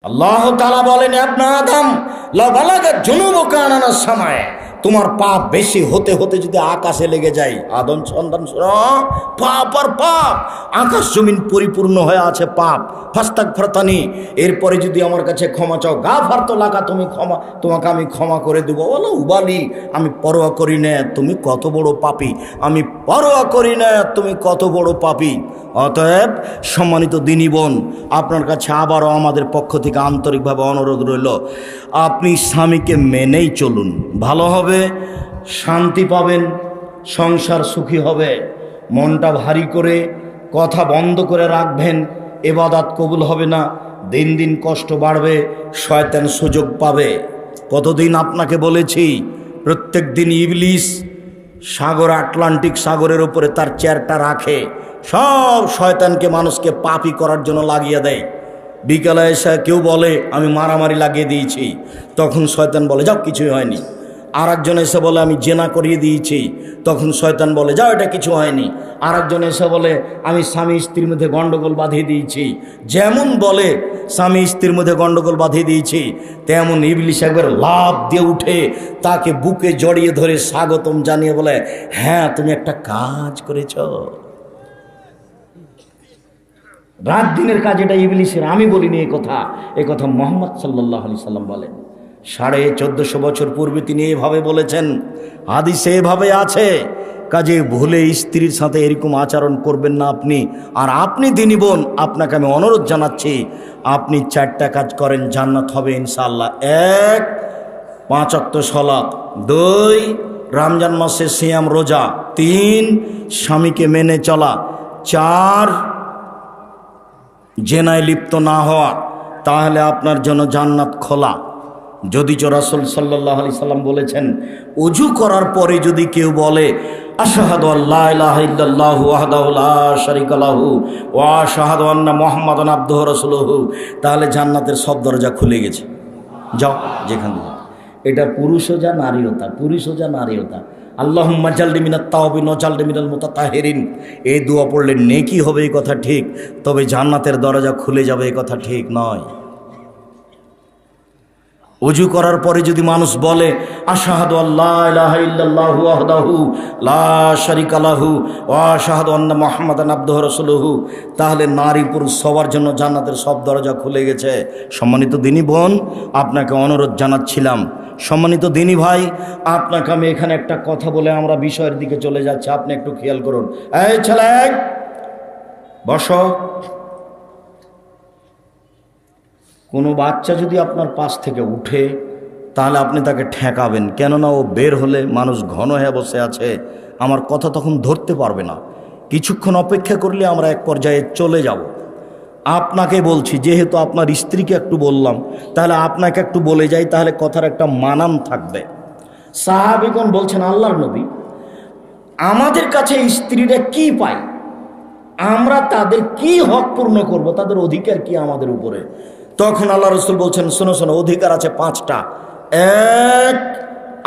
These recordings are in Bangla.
আল্লাহ তাআলা বলেন, ইবনে আদম লা বালাগা যুনুবুকা আনানাস সামায়ে, তোমার পাপ বেশি হতে হতে যদি আকাশে লেগে যায়, আদম সন্তান শোনো, পাপ আর পাপ, আকাশ জমিন পরিপূর্ণ হয়ে আছে পাপ। ফাস্তাগফিরতানি, এরপরে যদি আমার কাছে ক্ষমা চাও, গাফারতু লাকা, তোমাকে আমি ক্ষমা করে দেবো। বলো উবালি, আমি পরোয়া করি না তুমি কত বড় পাপী, আমি পরোয়া করি না তুমি কত বড় পাপী। অতএব সম্মানিত দিনী বোন, আপনার কাছে আবারও আমাদের পক্ষ থেকে আন্তরিকভাবে অনুরোধ রইল, আপনি স্বামীকে মেনেই চলুন, ভালো হবে, শান্তি পাবেন, সংসার সুখী হবে। মনটা ভারী করে কথা বন্ধ করে রাখবেন, ইবাদত কবুল হবে না, দিন দিন কষ্ট বাড়বে, শয়তান সুযোগ পাবে। কতদিন আপনাকে বলেছি, প্রত্যেক দিন ইবলিস সাগর, আটলান্টিক সাগরের উপরে তার চেয়ারটা রাখে, সব শয়তানকে মানুষকে পাপী করার জন্য লাগিয়ে দেয়। বিকালে এসে কেউ বলে আমি মারামারি লাগিয়ে দিয়েছি, তখন শয়তান বলে যাও কিছুই হয়নি। আর একজন এসে বলে আমি জেনা করিয়ে দিয়েছি, তখন শয়তান বলে যাও এটা কিছু হয়নি। আর একজন এসে বলে আমি স্বামী স্ত্রীর মধ্যে গন্ডগোল বাঁধিয়ে দিয়েছি। যেমন বলে স্বামী স্ত্রীর মধ্যে গন্ডগোল বাঁধিয়ে দিয়েছি, তেমন ইবলিস একবার লাফ দিয়ে উঠে তাকে বুকে জড়িয়ে ধরে স্বাগতম জানিয়ে বলে, হ্যাঁ তুমি একটা কাজ করেছ। রাত দিনের কাজ এটা ইবলিসের, আমি বলিনি এ কথা মুহাম্মদ সাল্লাল্লাহু আলাইহি সাল্লাম বলেন। 1450 বছর পূর্বে তিনি এভাবে বলেছেন, হাদিসে এভাবে আছে। কাজে ভুলে স্ত্রীর সাথে এরকম আচরণ করবেন না আপনি। আর আপনি দিনী বোন, আপনাকে আমি অনুরোধ জানাচ্ছি, আপনি 4টা কাজ করেন, জান্নাত হবে ইনশাআল্লাহ। 1, 5 ওয়াক্ত সালাত, 2, রমজান মাসে সিয়াম রোজা, 3, স্বামীকে মেনে চলা, 4, জেনায় লিপ্ত না হওয়া, তাহলে আপনার জন্য জান্নাত খোলা। যদিচ রাসূল সাল্লাল্লাহু আলাইহি সাল্লাম বলেছেন, ওযু করার পরে যদি কেউ বলে আশহাদু আল্লা ইলাহা ইল্লাল্লাহু ওয়াহদাহু লা শারীকা লাহু ওয়া আশহাদু আন্না মুহাম্মাদান আবদুহু ওয়া রাসূলুহু, তাহলে জান্নাতের সব দরজা খুলে গেছে। যাও যেখান থেকে। এটা পুরুষও যা নারীও তা, পুরুষও যা নারীও তা। আল্লাহুম্মা জালনি মিনাত তাওবিন ওয়া জালনি মিনাল মুতাতাহিরিন, এই দোয়া পড়লে নেকি হবে এই কথা ঠিক, তবে জান্নাতের দরজা খুলে যাবে এই কথা ঠিক নয়। ওযু করার পরে যদি মানুষ বলে আশহাদু আল্লা ইলাহা ইল্লাল্লাহু ওয়াহদাহু লা শারীকা লাহু ওয়া আশহাদু আন্না মুহাম্মাদান আবদুহু ওয়া রাসূলুহু, তাহলে নারী পুরুষ সবার জন্য জান্নাতের সব দরজা খুলে গেছে। সম্মানিত দিনী বোন, আপনাকে অনুরোধ জানাচ্ছিলাম। সম্মানিত দিনী ভাই, আপনাকে আমি এখানে একটা কথা বলে আমরা বিষয়ের দিকে চলে যাচ্ছি, আপনি একটু খেয়াল করুন। এই ছেলে বসো। কোনো বাচ্চা যদি আপনার পাশ থেকে উঠে, তাহলে আপনি তাকে ঠেকাবেন, কেননা ও বের হলে মানুষ ঘন হয়ে বসে আছে, আমার কথা তখন ধরতে পারবে না। কিছুক্ষণ অপেক্ষা করলে আমরা এক পর্যায়ে চলে যাব। আপনাকে বলছি, যেহেতু আপনার স্ত্রীকে একটু বললাম, তাহলে আপনাকে একটু বলে যাই, তাহলে কথার একটা মানান থাকবে। সাহাবীগণ বলছেন, আল্লাহর নবী, আমাদের কাছে স্ত্রীরা কি পায়, আমরা তাদের কি হক পূর্ণ করব, তাদের অধিকার কি আমাদের উপরে? তখন আল্লাহ রাসূল বলছেন, শোনো শোনো, অধিকার আছে 5টা। 1,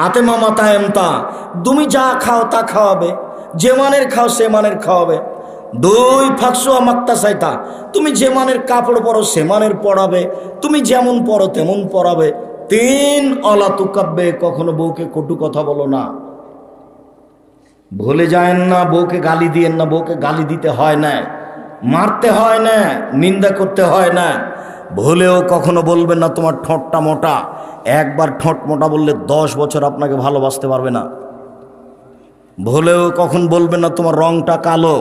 আতেমা মাতা এমতা, তুমি যা খাও তা খাওয়াবে, যে মানের খাও সে মানের খাওয়াবে। 2, ফাকসুয়া মাক্তা সাইতা, তুমি যে মানের কাপড় পরো সে মানের পরাবে, তুমি যেমন পরো তেমন পরাবে। 3, অলা তুকাব্বে, কখনো বউকে কটু কথা বলো না। ভুলে যায়েন না, বউকে গালি দিয়েন না, বউকে গালি দিতে হয় না, মারতে হয় না, নিন্দা করতে হয় না। ভুলেও কখনো বলবেন না তোমার ঠোঁটটা মোটা। একবার ঠোঁট মোটা বললে 10 বছর আপনাকে ভালোবাসতে পারবে না। ভুলেও কখন বলবেন না তোমার রংটা কালো।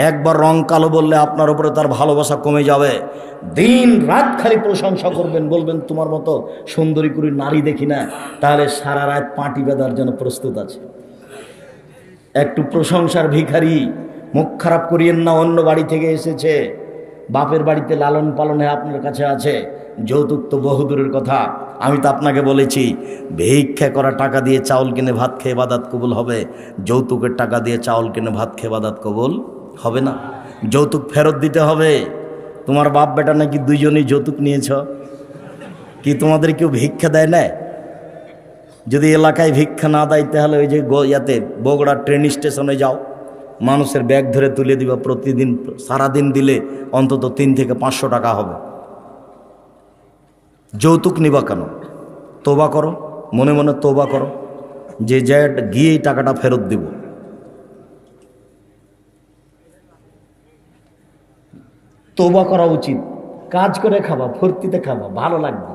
একবার রং কালো বললে আপনার উপরে তার ভালোবাসা কমে যাবে। দিন রাত খালি প্রশংসা করবেন, বলবেন তোমার মতো সুন্দরী করে নারী দেখি না, তাহলে সারা রাত পাটি বেঁধার জন্য প্রস্তুত আছে। একটু প্রশংসার ভিখারি, মুখ খারাপ করিয়েন না, অন্য বাড়ি থেকে এসেছে, বাপের বাড়িতে লালন পালনে আপনার কাছে আছে, যৌতুক তো বহুদূরের কথা। আমি তো আপনাকে বলেছি, ভিক্ষা করা টাকা দিয়ে চাউল কিনে ভাত খেয়ে ইবাদত কবুল হবে, যৌতুকের টাকা দিয়ে চাউল কিনে ভাত খেয়ে ইবাদত কবুল হবে না। যৌতুক ফেরত দিতে হবে। তোমার বাপ বেটা নাকি দুইজনেই যৌতুক নিয়েছ, কি তোমাদের কেউ ভিক্ষা দেয় না? যদি এলাকায় ভিক্ষা না দেয়, তাহলে ওই যে ইয়াতে বগুড়া ট্রেন স্টেশনে যাও, মানুষের ব্যাগ ধরে তুলে দিবা, প্রতিদিন সারাদিন দিলে অন্তত 3 থেকে 500 টাকা হবে। যৌতুক নিবা কেন? তোবা করো, মনে মনে তোবা করো যে গিয়ে এই টাকাটা ফেরত দিব। তোবা করা উচিত। কাজ করে খাবা, ফুর্তিতে খাবা, ভালো লাগবে।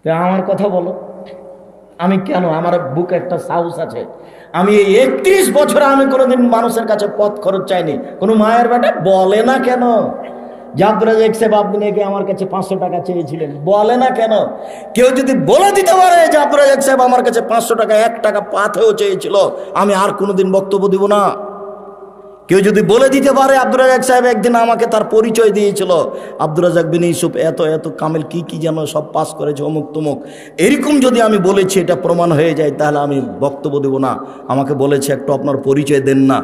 তো আমার কথা বলো, আমি কেন, আমার বুকে একটা সাহস আছে। আমি এই 31 বছরে আমি কোনোদিন মানুষের কাছে পথ খরচ চাইনি। কোনো মায়ের বেটা বলে না কেন যে আব্দুল রাজ্জাক সাহেব আপনি নাকি আমার কাছে 500 টাকা চেয়েছিলেন, বলে না কেন? কেউ যদি বলে দিতে পারে যে আব্দুল রাজ্জাক সাহেব আমার কাছে 500 টাকা 1 টাকা পাথেও চেয়েছিল, আমি আর কোনোদিন বক্তব্য দিব না। কেউ যদি বলে দিতে পারে আব্দুল রাজ্জাক সাহেব একদিন আমাকে তার পরিচয় দিয়েছিল, আব্দুল রাজ্জাক বিন ইউসুফ এত এত কামেল কি যেন সব পাস করেছে অমুক তমুক, এরকম যদি আমি বলেছি এটা প্রমাণ হয়ে যায়, তাহলে আমি বক্তব্য দেব না। আমাকে বলেছে একটু আপনার পরিচয় দেন না।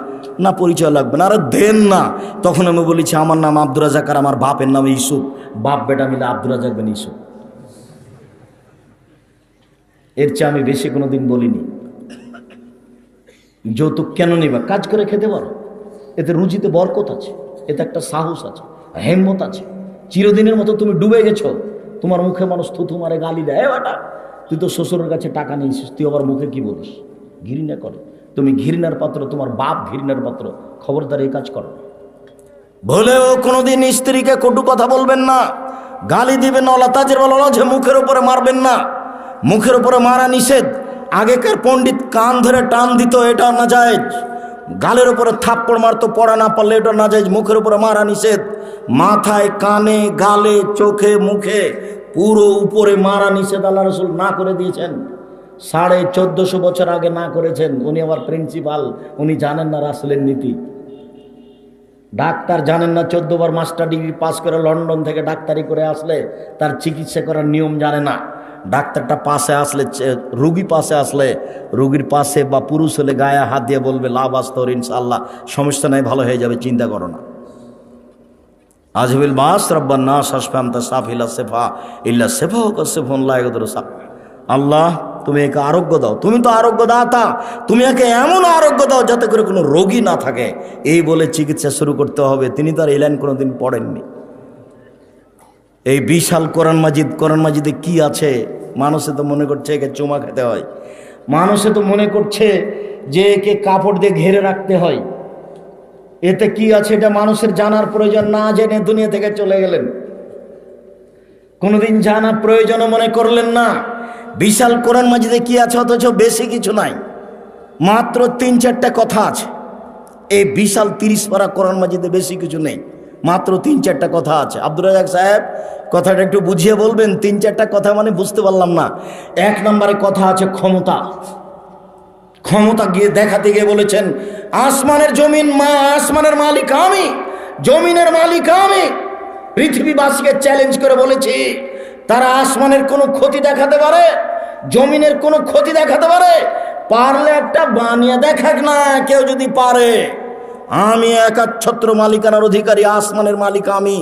না পরিচয় লাগবে না, আরে দেন না। তখন আমি বলেছি আমার নাম আব্দুল রাজ্জাক আর আমার বাপের নাম ইউসুফ, বাপ বেটা মিলে আব্দুল রাজ্জাক বিন ইউসুফ। এর চেয়ে আমি বেশি কোনোদিন বলিনি। যৌতুক কেন নিবা? কাজ করে খেতে পারো, এতে রুজিতে বরকত আছে, এতে একটা সাহস আছে, হেম্মত আছে। চিরদিনের মতো তুমি ডুবে গেছো, তোমার মুখে মানুষ থুথু মারে, গালি দেয়, বেটা তুই তো শ্বশুরের কাছে টাকা নিয়েছিস, তুই আবার মুখে কি বলিস? ঘৃণা করে। তুমি ঘৃণার পাত্র, তোমার বাপ ঘৃণার পাত্র। খবরদার এই কাজ করো। বলেও কোনোদিন স্ত্রীকে কটু কথা বলবেন না, গালি দিবেন না, তাজের বলা যে মুখের উপরে মারবেন না। মুখের উপরে মারা নিষেধ। আগেকার পণ্ডিত কান ধরে টান দিত, এটা না যায়। গালের উপরে থাপ্পড় মারতো, পড়া না পারলে এটা না যায়। মুখের উপরে মারা নিষেধ। মাথায়, কানে, গালে, চোখে, মুখে পুরো উপরে মারা নিষেধ আল্লাহ রাসূল না করে দিয়েছেন। 1450 বছর আগে না করেছেন। উনি আবার প্রিন্সিপাল, উনি জানেন না রাসূলের নীতি। ডাক্তার জানেন না, 14 বার মাস্টার ডিগ্রি পাস করে লন্ডন থেকে ডাক্তারি করে আসলে তার চিকিৎসা করার নিয়ম জানে না। ডাক্তারটা পাশে আসলে, রুগী পাশে আসলে, রুগীর পাশে বা পুরুষ হলে গায়ে হাত দিয়ে বলবে লাভ আস্তর ইনশাআল্লাহ, সমস্যা নাই, ভালো হয়ে যাবে, চিন্তা করো না। আজবিল বাস রব্বান নাস আসফামতা সাফিলা সেফা ইল্লা সেফা হোক সেফুন লাইগদর সাফ। আল্লাহ তুমি একে আরোগ্য দাও, তুমি তো আরোগ্য দাতা, তুমি একে এমন আরোগ্য দাও যাতে করে কোনো রোগী না থাকে। এই বলে চিকিৎসা শুরু করতে হবে। তিনি তো আর এই লাইন কোনোদিন পড়েননি। এই বিশাল কোরআন মাজিদে কি আছে? মানুষে তো মনে করছে একে চুমা খেতে হয়, মানুষে তো মনে করছে যে একে কাপড় দিয়ে ঘেরে রাখতে হয়। এতে কি আছে এটা মানুষের জানার প্রয়োজন, না জেনে দুনিয়া থেকে চলে গেলেন। কোনোদিন জানা প্রয়োজনও মনে করলেন না। বিশাল কোরআন মাজিদে কি আছে? অথচ বেশি কিছু নাই, মাত্র 3-4টা কথা আছে। এই বিশাল 30 পারা কোরআন মাজিদে বেশি কিছু নেই, মাত্র 3-4টা কথা আছে। আব্দুল রাজ্জাক সাহেব কথাটা একটু বুঝিয়ে বলবেন। 3-4টা কথা মানে বুঝতে পারলাম না। 1 নম্বরে কথা আছে ক্ষমতা। ক্ষমতা গিয়ে দেখাতে গিয়ে বলেছেন আসমানের জমিন আসমানের মালিক আমি, জমিনের মালিক আমি। পৃথিবীবাসীকে চ্যালেঞ্জ করে বলেছি, তারা আসমানের কোনো ক্ষতি দেখাতে পারে, জমিনের কোনো ক্ষতি দেখাতে পারে, পারলে একটা বানিয়ে দেখাক না। কেউ যদি পারে, আমি একাচ্ছত্র মালিকানার অধিকারী, আসমানের মালিক আমি,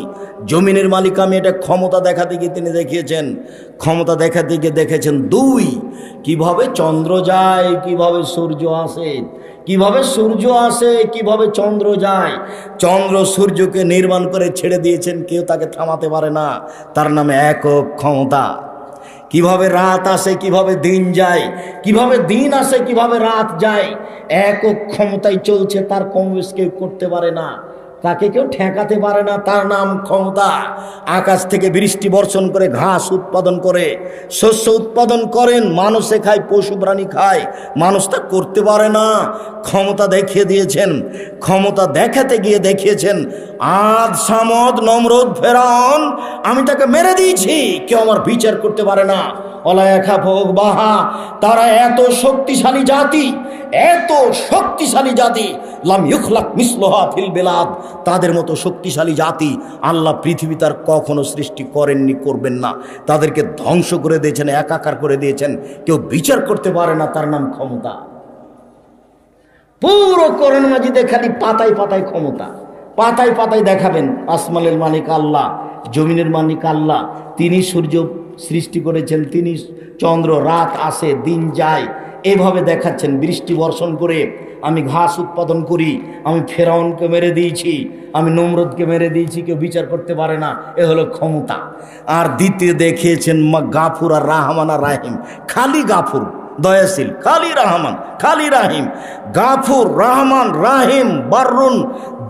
জমিনের মালিক আমি। এটা ক্ষমতা দেখাতে গিয়ে তিনি দেখিয়েছেন। ক্ষমতা দেখাতে গিয়ে দেখেছেন 2, কিভাবে চন্দ্র যায়, কিভাবে সূর্য আসে, কিভাবে সূর্য আসে, কিভাবে চন্দ্র যায়। চন্দ্র সূর্যকে নির্মাণ করে ছেড়ে দিয়েছেন, কেউ তাকে থামাতে পারে না। তার নামে একক ক্ষমতা। কিভাবে রাত আসে, কিভাবে দিন যায়, কিভাবে দিন আসে, কিভাবে রাত যায়, একক ক্ষমতায় চলছে। তার কমবেশ কেউ করতে পারে না, তাকে কেউ ঠেকাতে পারে না। তার নাম ক্ষমতা। আকাশ থেকে বৃষ্টি বর্ষণ করে ঘাস উৎপাদন করে, শস্য উৎপাদন করেন, মানুষে খায়, পশু প্রাণী খায়, মানুষ তা করতে পারে না। ক্ষমতা দেখিয়ে দিয়েছেন। ক্ষমতা দেখাতে গিয়ে দেখিয়েছেন আদ, সামদ, নমরুদ, ফেরাউন, আমি তাকে মেরে দিয়েছি, কেউ আমার বিচার করতে পারে না। অলায়াখা ভোগ বাহা, তারা এত শক্তিশালী জাতি, এত শক্তিশালী জাতি, লাম ইউখলাক মিসলুহা ফিল বিলাদ, তাদের মতো শক্তিশালী জাতি আল্লাহ পৃথিবী তার কখনো সৃষ্টি করেননি, করবেন না। তাদেরকে ধ্বংস করে দিয়েছেন, একাকার করে দিয়েছেন, কেউ বিচার করতে পারে না। তার নাম ক্ষমতা। পুরো কোরআন মাজিদে খালি পাতায় পাতায় ক্ষমতা, পাতায় পাতায় দেখাবেন আসমানের মালিক আল্লাহ, জমিনের মালিক আল্লাহ। তিনি সূর্য সৃষ্টি করেছেন, তিনি চন্দ্র, রাত আসে, দিন যায়, এভাবে দেখাচ্ছেন। বৃষ্টি বর্ষণ করে আমি ঘাস উৎপাদন করি, আমি ফেরাউনকে মেরে দিয়েছি, আমি নমরুদকে মেরে দিয়েছি, কেউ বিচার করতে পারে না, এ হলো ক্ষমতা। আর দ্বিতীয় দেখিয়েছেন গাফুর আর রাহমান আর রাহিম, খালি গাফুর দয়াশীল, খালি রহমান খালি রাহিম, গাফুর রহমান রাহিম বাররুন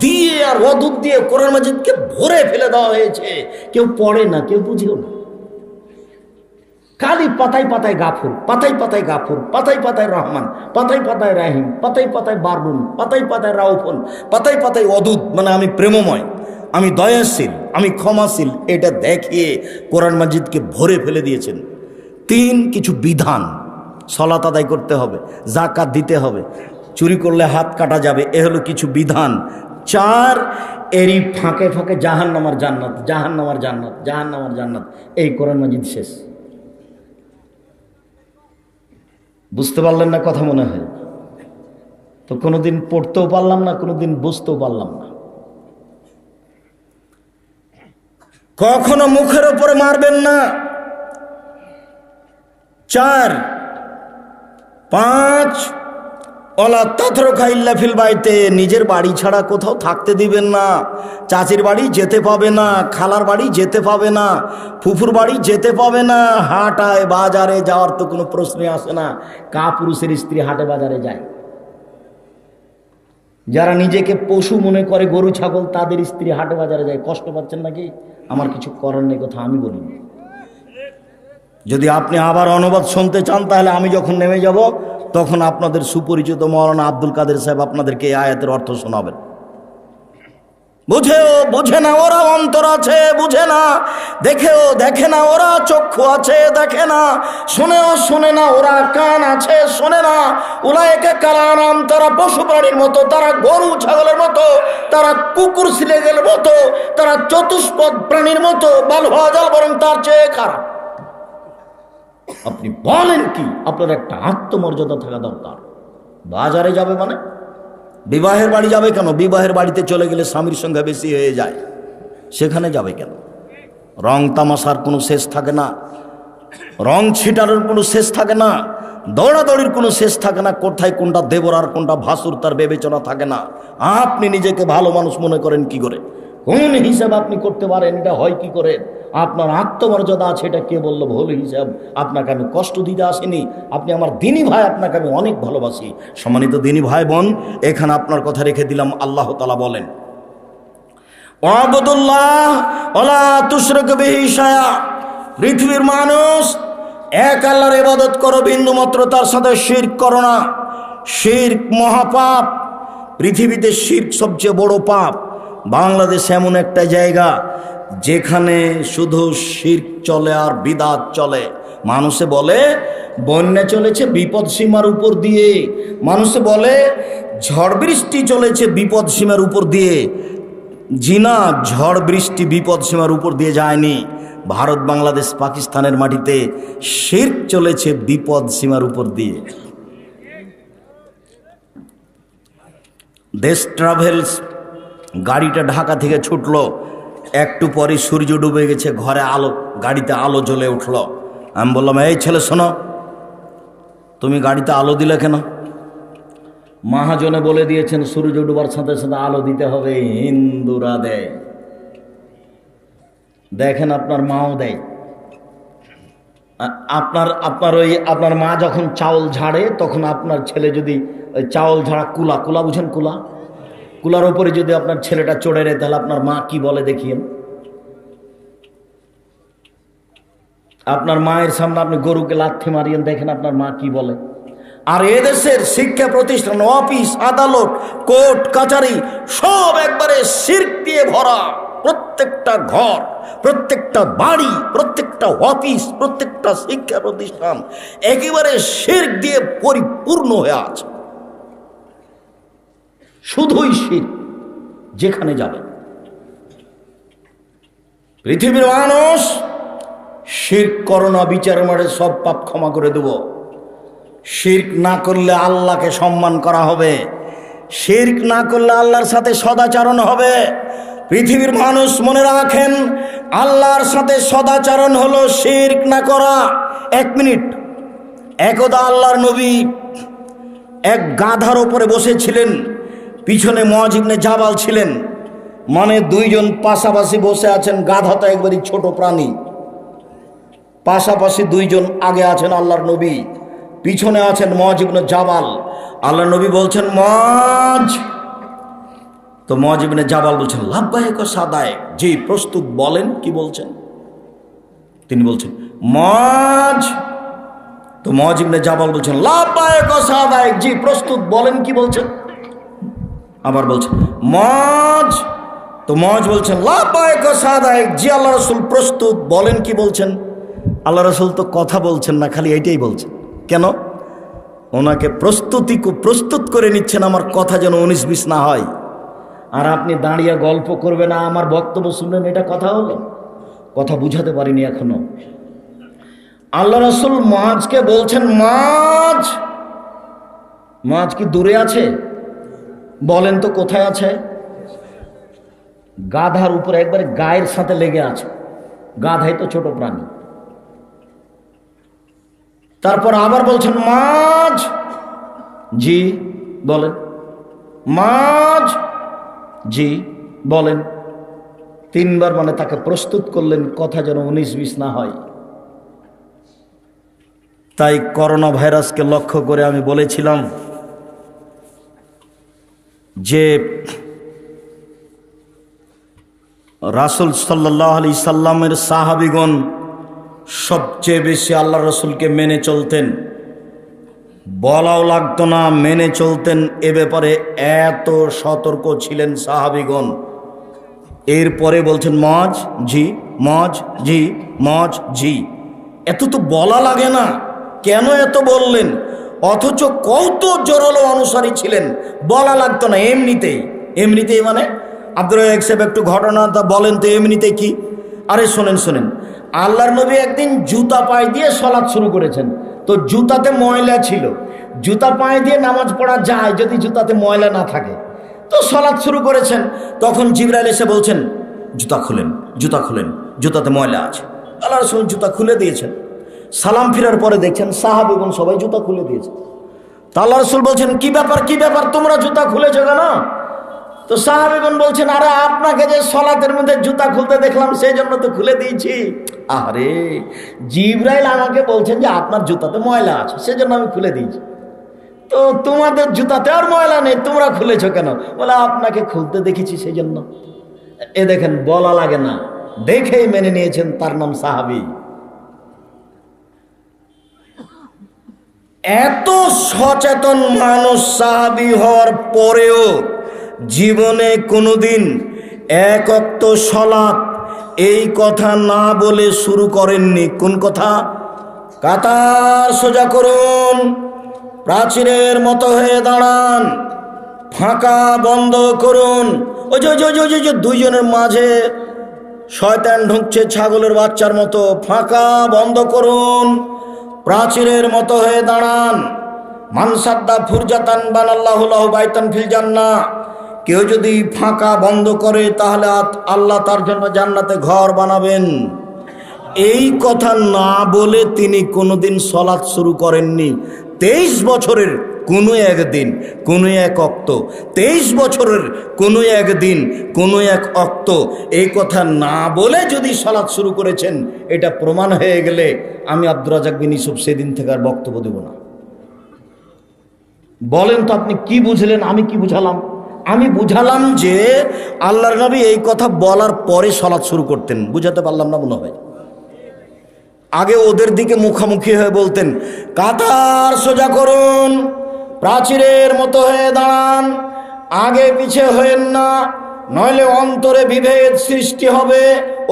দিয়ে আর ওয়াদুদ দিয়ে কোরআন মাজিদকে ভরে ফেলে দেওয়া হয়েছে। কেউ পড়ে না, কেউ বুঝেও না, খালি পাতায় পাতায় গাফুর, পাতায় পাতায় গাফুর, পাতায় পাতায় রহমান, পাতায় পাতায় রাহিম, পাতায় পাতায় বাররুন, পাতায় পাতায় রাউফুন, পাতায় পাতায় ওয়াদুদ, মানে আমি প্রেমময়, আমি দয়াশীল, আমি ক্ষমাশীল, এটা দেখিয়ে কোরআন মাজিদকে ভরে ফেলে দিয়েছেন। তিন, কিছু বিধান, সালাত আদায় করতে হবে, যাকাত দিতে হবে, চুরি করলে হাত কাটা যাবে, এ হলো কিছু বিধান। চার, এরই ফাঁকে ফাঁকে জাহান্নামের জান্নাত, জাহান্নামের জান্নাত, জাহান্নামের জান্নাত, এই কোরআন মাজিদ শেষ। বুঝতে পারলেন না কথা মনে হয়? তো কোনোদিন পড়তেও পারলাম না, কোনোদিন বুঝতেও পারলাম না। কখনো মুখের উপরে মারবেন না। চার, পাঁচ, ওলা তাতরুকা ইল্লা ফিল বাইতে, নিজের বাড়ি ছাড়া কোথাও থাকতে দিবেন না। চাচির বাড়ি যেতে পাবে না, খালার বাড়ি যেতে পাবে না, ফুফুর বাড়ি যেতে পাবে না, হাটায় বাজারে যাওয়ার তো কোনো প্রশ্নই আসে না। কাপুরুষের স্ত্রী হাটে বাজারে যায়, যারা নিজেকে পশু মনে করে, গরু ছাগল, তাদের স্ত্রী হাটে বাজারে যায়। কষ্ট পাচ্ছেন নাকি? আমার কিছু করার নেই, কথা আমি বলিনি। যদি আপনি আবার অনুবাদ শুনতে চান, তাহলে আমি যখন নেমে যাব তখন আপনাদের সুপরিচিত মৌলানা আব্দুল কাদের সাহেব আপনাদেরকে এই আয়াতের অর্থ শোনাবেন। বুঝেও বুঝে না ওরা অন্তর আছে, বুঝে না, দেখেও দেখে না ওরা চক্ষু আছে, দেখে না, শুনেও শুনে না ওরা কান আছে, শোনে না। উলায়েকা কালানাম, তারা পশু প্রাণীর মতো, তারা গরু ছাগলের মতো, তারা কুকুর সিলেগের মতো, তারা চতুষ্পদ প্রাণীর মতো, বাল হওয়া যাল, বরং তার চেয়ে খারাপ। আপনি বলেন কি? আপনার একটা আত্মমর্যাদা থাকা দরকার। বাজারে যাবে মানে বিবাহের বাড়ি যাবে কেন? বিবাহের বাড়িতে চলে গেলে স্বামীর সংখ্যা বেশি হয়ে যায়, সেখানে যাবে কেন? রং তামাশার কোনো শেষ থাকে না, রং ছিটানোর কোনো শেষ থাকে না, দৌড়াদৌড়ির কোনো শেষ থাকে না, কোথায় কোনটা দেবর আর কোনটা ভাসুর তার বিবেচনা থাকে না। আপনি নিজেকে ভালো মানুষ মনে করেন কি করে? কোন হিসাব আপনি করতে পারেন? এটা হয় কি করে? আপনার আত্মমর্যাদা আছে, এটা কে বললো ভুল হিসাব? আপনাকে আমি কষ্ট দিতে আসিনি, আপনি আমার দিনী ভাই, আপনাকে আমি অনেক ভালোবাসি। সম্মানিত দিনী ভাই বোন, এখানে আপনার কথা রেখে দিলাম। আল্লাহ তাআলা বলেন, ওয়াবুদুল্লাহ ওয়ালা তুশরিকু বিহি শাইআ, পৃথিবীর মানুষ এক আল্লাহর ইবাদত করো, বিন্দুমাত্র তার সাথে শিরক করো না। শিরক মহাপাপ, পৃথিবীতে শিরক সবচেয়ে বড় পাপ। বাংলাদেশ এমন একটা জায়গা যেখানে শুধু শিরক চলে আর বিদাত চলে। মানুষে বলে বন্যা চলেছে বিপদ সীমার উপর দিয়ে, মানুষে বলে ঝড় বৃষ্টি চলেছে বিপদ সীমার উপর দিয়ে। জিনা ঝড় বৃষ্টি বিপদ সীমার উপর দিয়ে যায়নি। ভারত, বাংলাদেশ, পাকিস্তানের মাটিতে শিরক চলেছে বিপদ সীমার উপর দিয়ে। দেশ ট্রাভেলস গাড়িটা ঢাকা থেকে ছুটলো, একটু পরে সূর্য ডুবে গেছে, ঘরে আলো, গাড়িতে আলো জ্বলে উঠলো। আমি বললাম, এই ছেলে শোনো, তুমি গাড়িতে আলো দিলে কেন? মহাজনে বলে দিয়েছেন সূর্য ডুবার সাথে সাথে আলো দিতে হবে, হিন্দুরা দেয়। দেখেন আপনার মাও দেয়। আপনার মা যখন চাউল ঝাড়ে, তখন আপনার ছেলে যদি ওই চাউল ঝাড়া কুলা বুঝেন, কুলার ওপরে যদি আপনার ছেলেটা চড়ে নেয়, তাহলে আপনার মা কি বলে দেখিয়েন। আপনার মায়ের সামনে আপনি গরুকে লাথি মারিয়েন, দেখেন আপনার মা কি বলে। আর এদেশের শিক্ষা প্রতিষ্ঠান, অফিস, আদালত, কোর্ট কাচারি সব একবারে শিরক দিয়ে ভরা। প্রত্যেকটা ঘর, প্রত্যেকটা বাড়ি, প্রত্যেকটা অফিস, প্রত্যেকটা শিক্ষা প্রতিষ্ঠান একেবারে শিরক দিয়ে পরিপূর্ণ হয়ে আছে। শুধুই শিরক, যেখানে যাবে। পৃথিবীর মানুষ শিরক করো না, বিচারের মাঠে সব পাপ ক্ষমা করে দেব। শিরক না করলে আল্লাহকে সম্মান করা হবে, শিরক না করলে আল্লাহর সাথে সদাচরণ হবে। পৃথিবীর মানুষ মনে রাখেন, আল্লাহর সাথে সদাচরণ হলো শিরক না করা। 1 মিনিট, একদা আল্লাহর নবী এক গাধার ওপরে বসেছিলেন, পিছনে মুআজ ইবনে জাবাল ছিলেন। মানে দুইজন পাশাপাশি বসে আছেন। গাধা তো একবারই ছোট প্রাণী। পাশাপাশি দুইজন, আগে আছেন আল্লাহর নবী, পিছনে আছেন মুআজ ইবনে জাবাল। আল্লাহর নবী বলছেন মুআজ, তো মুআজ ইবনে জাবাল বলছেন লাব্বাইক ওয়া সাদাইক, জি প্রস্তুত, বলেন কি বলছেন। তিনি বলছেন মুআজ, তো মুআজ ইবনে জাবাল বলছেন লাব্বাইক ওয়া সাদাইক, জি প্রস্তুত, বলেন কি বলছেন। আবার বলছেন মুআজ, তো মুআজ বলছেন লাব্বাইক ওয়া সাদাইক, জি আল্লাহ রাসূল প্রস্তুত, বলেন কি বলছেন। আল্লাহ রাসূল তো কথা বলছেন না, খালি এইটাই বলছেন। কেন? ওনাকে প্রস্তুত করে নিচ্ছেন, আমার কথা যেন 19-20 না হয়। আর আপনি দাঁড়িয়ে গল্প করবে না, আমার বক্তব্য শুনলেন, এটা কথা হলো? কথা বুঝাতে পারিনি এখনো। আল্লাহ রাসূল মুআজকে বলছেন মুআজ, মুআজ কি দূরে আছে? বলেন তো কোথায় আছে? গাধার উপরে একবারে গায়ের সাথে লেগে আছে। গাধাই তো ছোট প্রাণী। তারপর আবার বলছেন মুআজ, জি বলেন। মুআজ, জি বলেন। 3 বার, মানে তাকে প্রস্তুত করলেন, কথা যেন 19-20 না হয়। তাই করোনা ভাইরাসকে লক্ষ্য করে আমি বলেছিলাম যে রাসূল সাল্লাল্লাহু আলাইহি সাল্লামের সাহাবীগণ সবচেয়ে বেশি আল্লাহ রাসূলকে মেনে চলতেন, বলাও লাগতো না, মেনে চলতেন। এ ব্যাপারে এত সতর্ক ছিলেন সাহাবীগণ। এরপরে বলছেন মুআজ, জি মুআজ, জি মুআজ, জি। এত তো বলা লাগে না, কেন এত বললেন? অথচ কত জোরালো অনুসারী ছিলেন, বলা লাগতো না, এমনিতেই। মানে আব্দুর রাজ্জাক সাহেব একটু ঘটনাটা বলেন তো, এমনিতে কি? আরে শোনেন, আল্লাহর নবী একদিন জুতা পায়ে দিয়ে সালাত শুরু করেছেন। তো জুতাতে ময়লা ছিল, জুতা পায়ে দিয়ে নামাজ পড়া যায় যদি জুতাতে ময়লা না থাকে। তো সালাত শুরু করেছেন, তখন জিবরাইল এসে বলছেন জুতা খুলেন, জুতাতে ময়লা আছে। আল্লাহ রাসূল জুতা খুলে দিয়েছেন। সালাম ফিরার পরে দেখছেন সাহাবীগণ সবাই জুতা খুলে দিয়েছে। তা আল্লাহ রাসূল বলছেন কি ব্যাপার তোমরা জুতা খুলেছো কেন? তো সাহাবীগণ বলছেন আরে আপনাকে যে সালাতের মধ্যে জুতা খুলতে দেখলাম সেই জন্য তো খুলে দিয়েছি। আরে জিবরাইল আমাকে বলছেন যে আপনার জুতাতে ময়লা আছে, সেজন্য আমি খুলে দিয়েছি। তো তোমাদের জুতাতে আর ময়লা নেই, তোমরা খুলেছো কেন? বলে আপনাকে খুলতে দেখেছি সেই জন্য। এ দেখেন, বলা লাগে না, দেখেই মেনে নিয়েছেন, তার নাম সাহাবী। এত সচেতন মানুষ সাহাবী হওয়ার পরেও জীবনে কোনোদিন 1 ওয়াক্ত সালাত এই কথা না বলে শুরু করেননি। কোন কথা? কাতার সোজা করুন, প্রাচীরের মতো হয়ে দাঁড়ান, ফাঁকা বন্ধ করুন। ওই যে দুইজনের মাঝে শয়তান ঢুকছে ছাগলের বাচ্চার মতো, ফাঁকা বন্ধ করুন, প্রাচীরের মতো হয়ে দাঁড়ান। মানসাদ্দা ফুরজাতান বানাল্লাহু লাহু বাইতান ফিল জান্নাহ, কেউ যদি ফাঁকা বন্ধ করে তাহলে আল্লাহ তার জন্য জান্নাতে ঘর বানাবেন। এই কথা না বলে তিনি কোনোদিন সালাত শুরু করেননি। 23 বছরের কোনো একদিন, কোনো 1 ওয়াক্ত, 23 বছরের কোনো একদিন, কোনো 1 ওয়াক্ত, এই কথা না বলে যদি সালাত শুরু করেছেন, এটা প্রমাণ হয়ে গেলে আমি আব্দুর রাজ্জাক বিন ইউসুফ সেদিন থেকে আর বক্তব্য দেব না। বলেন তো আপনি কি বুঝলেন, আমি কি বুঝালাম? আমি বুঝালাম যে আল্লাহর নবী এই কথা বলার পরে সালাত শুরু করতেন। বুঝাতে পারলাম না মনে হয়? আগে ওদের দিকে মুখামুখি হয়ে বলতেন কাতার সোজা করুন, প্রাচীরের মতো হয়ে দাঁড়ান, আগে পিছে হয়েন না, নইলে অন্তরে বিভেদ সৃষ্টি হবে।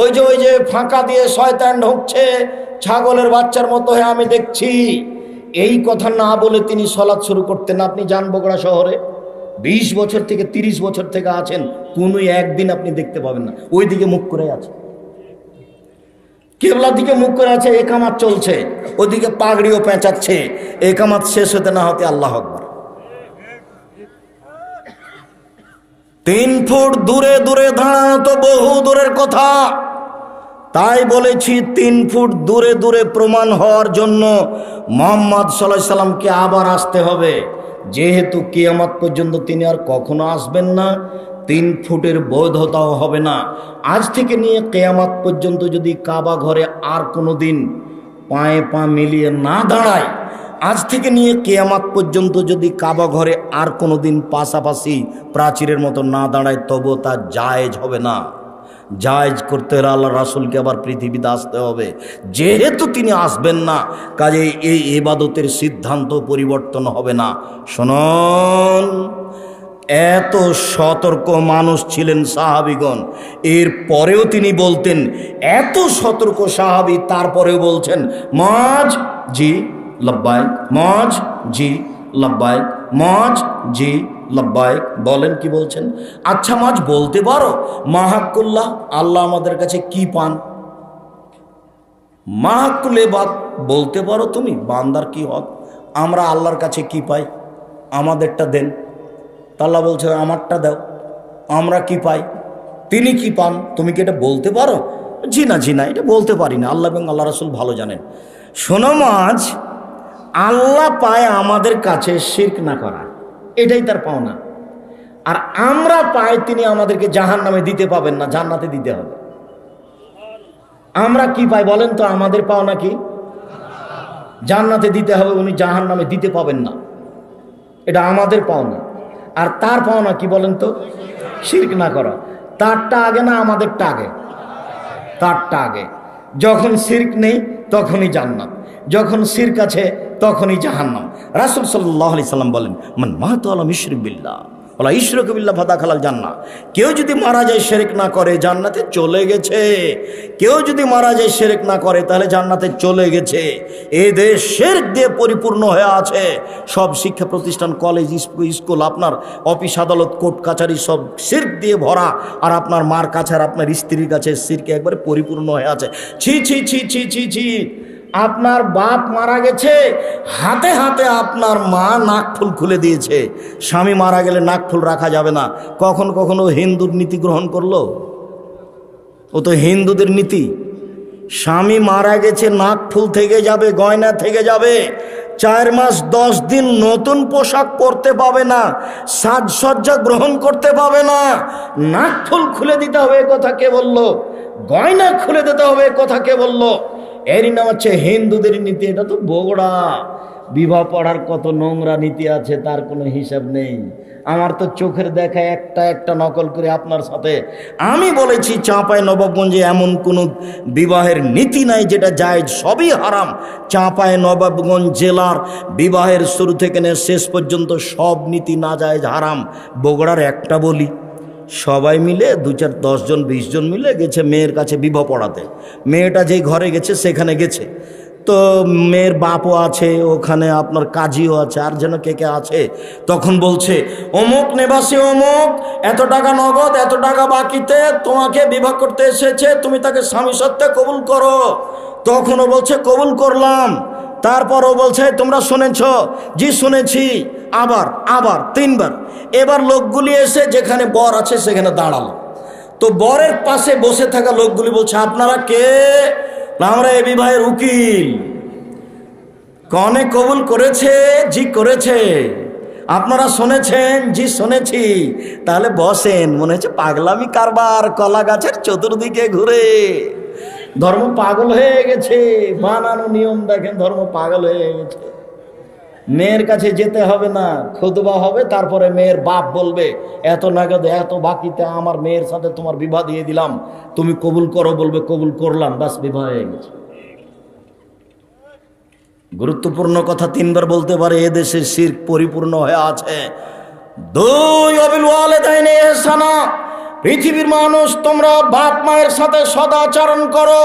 ওই যে ফাঁকা দিয়ে শয়তান ঢুকছে ছাগলের বাচ্চার মতো হয়ে, আমি দেখছি। এই কথা না বলে তিনি সালাত শুরু করতেন। আপনি যান বগুড়া শহরে, 20 বছর থেকে 30 বছর থেকে আছেন, কোনো একদিন আপনি দেখতে পাবেন না ওই দিকে মুখ করে আছে, কেবলার দিকে মুখ করে আছে, একামাত চলছে, ওদিকে পাগড়িও পেঁচাচ্ছে, একামাত শেষ হতে না হতে আল্লাহু আকবার। 3 ফুট দূরে দূরে দাঁড়ানো তো বহু দূরের কথা। তাই বলেছি 3 ফুট দূরে দূরে প্রমাণ হওয়ার জন্য মুহাম্মদ সাল্লাল্লাহু আলাইহি সাল্লামকে আবার আসতে হবে। যেহেতু কিয়ামত পর্যন্ত তিনি আর কখনো আসবেন না, 3 ফুটের বৈধতাও হবে না। আজ থেকে নিয়ে কিয়ামত পর্যন্ত যদি কাবা ঘরে আর কোনো দিন পায়ে পা মিলিয়ে না দাঁড়ায়, আজ থেকে নিয়ে কিয়ামত পর্যন্ত যদি কাবা ঘরে আর কোনো দিন পাশাপাশি প্রাচীরের মতো না দাঁড়ায়, তবু তা জায়েজ হবে না। জায়েজ করতে হলে আল্লাহ রাসূলকে আবার পৃথিবীতে আসতে হবে। যেহেতু তিনি আসবেন না, কাজে এই ইবাদতের সিদ্ধান্ত পরিবর্তন হবে না। শুনুন, এত সতর্ক মানুষ ছিলেন সাহাবীগণ, এর পরেও তিনি বলতেন, এত সতর্ক সাহাবী তারপরেও বলছেন মজ জি লব্বাইক, মজ জি লব্বাইক, মজ জি লব্বাইক। বলেন কি বলছেন? আচ্ছা মজ বলতে পারো মাহাক্কুল্লাহ, আল্লাহ আমাদের কাছে কি পান? মাহাক্কুল ইবাদ বলতে পারো তুমি, বান্দার কি হক, আমরা আল্লাহর কাছে কি পাই, আমাদেরটা দেন। আল্লাহ বলছে আমারটা দাও, আমরা কি পাই, তিনি কি পান, তুমি কি এটা বলতে পারো? জি না, জি না, এটা বলতে পারি না, আল্লাহ এবং আল্লাহ রাসূল ভালো জানেন। শোনো মাজ, আল্লাহ পায় আমাদের কাছে শিরক না করা, এটাই তার পাওনা। আর আমরা পাই তিনি আমাদেরকে জাহান্নামে দিতে পাবেন না, জান্নাতে দিতে হবে। আমরা কি পাই বলেন তো? আমাদের পাওনা কি? জান্নাতে দিতে হবে, উনি জাহান্নামে দিতে পাবেন না, এটা আমাদের পাওনা। আর তার পাওনা কি বলেন তো? শিরক না করা। তারটা আগে না আমাদেরটা আগে? তারটা আগে। যখন শিরক নেই তখনই জান্নাত, যখন শিরক আছে তখনই জাহান্নাম। রাসূল সাল্লাল্লাহু আলাইহি সাল্লাম বলেন, মান মাতা আলা ইশরিক বিল্লাহ ওয়ালা ইশরাকা বিল্লাহ ফাদাখালাল জান্নাহ। কেউ যদি মারা যায় শিরক না করে, জান্নাতে চলে গেছে। কেউ যদি মারা যায় শিরক না করে, তাহলে জান্নাতে চলে গেছে। এই দেশ শিরক দিয়ে পরিপূর্ণ হয়ে আছে। সব শিক্ষা প্রতিষ্ঠান, কলেজ, স্কুল, আপনার অফিস আদালত, কোর্ট কাছারি সব শিরক দিয়ে ভরা। আর আপনার মার কাছে আর আপনার স্ত্রীর কাছে শিরকে একবারে পরিপূর্ণ হয়ে আছে। ছি ছি ছি ছি ছি ছি। আপনার বাপ মারা গেছে, হাতে হাতে আপনার মা নাকফুল খুলে দিয়েছে। স্বামী মারা গেলে নাকফুল রাখা যাবে না। কখনো কখনো হিন্দুর নীতি গ্রহণ করলো, ও তো হিন্দুদের নীতি। স্বামী মারা গেছে, নাকফুল থেকে যাবে, গয়না থেকে যাবে, 4 মাস 10 দিন নতুন পোশাক পরতে পাবে না, সাজসজ্জা গ্রহণ করতে পাবে না। নাকফুল খুলে দিতে হবে, কথা কে বললো? গয়না খুলে দিতে হবে, কথা কে বললো? এরই নাম হচ্ছে হিন্দুদের নীতি। এটা তো বগুড়া। বিবাহ পড়ার কত নোংরা নীতি আছে, তার কোনো হিসাব নেই। আমার তো চোখের দেখা একটা একটা নকল করে আপনার সাথে আমি বলেছি, চাঁপাই নবাবগঞ্জে এমন কোনো বিবাহের নীতি নাই যেটা জায়েজ, সবই হারাম। চাঁপাই নবাবগঞ্জ জেলার বিবাহের শুরু থেকে নিয়ে শেষ পর্যন্ত সব নীতি না জায়েজ, হারাম। বগুড়ার একটা বলি, সবাই মিলে 2-4 10 জন 20 জন মিলে গেছে মেয়ের কাছে বিবাহ পড়াতে। মেয়েটা যেই ঘরে গেছে সেখানে গেছে, তো মেয়ের বাপও আছে ওখানে, আপনার কাজীও আছে, আর যেন কে কে আছে। তখন বলছে অমুক নিবাসী অমুক, এত টাকা নগদ, এত টাকা বাকিতে তোমাকে বিবাহ করতে এসেছে, তুমি তাকে স্বামী সত্ত্বে কবুল করো। তখনও বলছে কবুল করলাম। তারপরও বলছে তোমরা শুনেছ? জি শুনেছি। আবার আবার 3 বার। এবার লোকগুলি এসে যেখানে বর আছে সেখানে দাঁড়ালো। তো বরের পাশে বসে থাকা লোকগুলি বলছে আপনারা কে? আমরা এ বিবাহের উকিল। কনে কবুল করেছে? জি করেছে। আপনারা শুনেছেন? জি শুনেছি। তাহলে বসেন। মনে হচ্ছে পাগলামি কারবার, কলা গাছের চতুর্দিকে ঘুরে। ধর্ম পাগল হয়ে গেছে, বানানো নিয়ম দেখেন, ধর্ম পাগল হয়ে গেছে। মেয়ের কাছে যেতে হবে না, খুতবা হবে, তারপরে মেয়ের বাপ বলবে এত নগদ এত বাকিতে আমার মেয়ের সাথে তোমার বিবাহ দিয়ে দিলাম, তুমি কবুল করো, বলবে কবুল করলাম, বাস বিবাহ হয়ে গেছে। গুরুত্বপূর্ণ কথা 3 বার বলতে পারে, এদেশের শিরক পরিপূর্ণ হয়ে আছে। 2 অবিল ওয়ালিদাইনি ইহসানা। পৃথিবীর মানুষ তোমরা বাপ মায়ের সাথে সদাচরণ করো।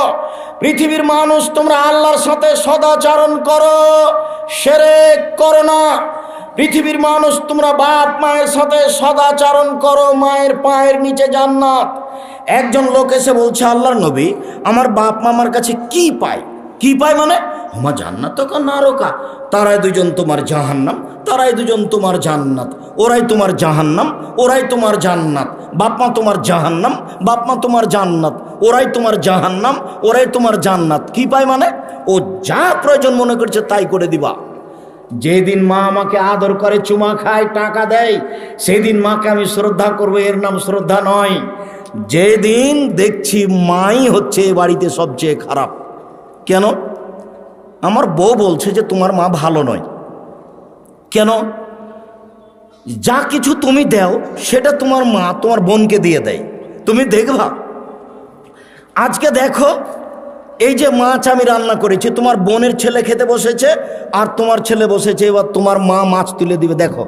পৃথিবীর মানুষ তোমরা আল্লাহর সাথে সদাচরণ করো, শিরক করো না। পৃথিবীর মানুষ তোমরা বাপ মায়ের সাথে সদাচরণ করো, মায়ের পায়ের নিচে জান্নাত। একজন লোক এসে বলছে আল্লাহর নবী, আমার বাপ মামার কাছে কি পায়? কি পায় মানে? আমার জান্নাত কা নারকা। তারাই 2 জন তোমার জাহান্নাম, তারাই 2 জন তোমার জান্নাত। ওরাই তোমার জাহান্নাম, ওরাই তোমার জান্নাত। বাপমা তোমার জাহান্নাম, বাপমা তোমার জান্নাত। ওরাই তোমার জাহান্নাম, ওরাই তোমার জান্নাত। কি পায় মানে? ও যা প্রয়োজন মনে করছে তাই করে দিবা। যেদিন মা আমাকে আদর করে, চুমা খায়, টাকা দেয়, সেদিন মাকে আমি শ্রদ্ধা করবো, এর নাম শ্রদ্ধা নয়। যেদিন দেখছি মাই হচ্ছে এ বাড়িতে সবচেয়ে খারাপ। কেন? আমার বউ বলছে যে তোমার মা ভালো নয়। কেন? যা কিছু তুমি দাও সেটা তোমার মা তোমার বোনকে দিয়ে দেয়, তুমি দেখবা। আজকে দেখো, এই যে মাছ আমি রান্না করেছি, তোমার বোনের ছেলে খেতে বসেছে, আর তোমার ছেলে বসেছে, এবার তোমার মা মাছ তুলে দিবে। দেখো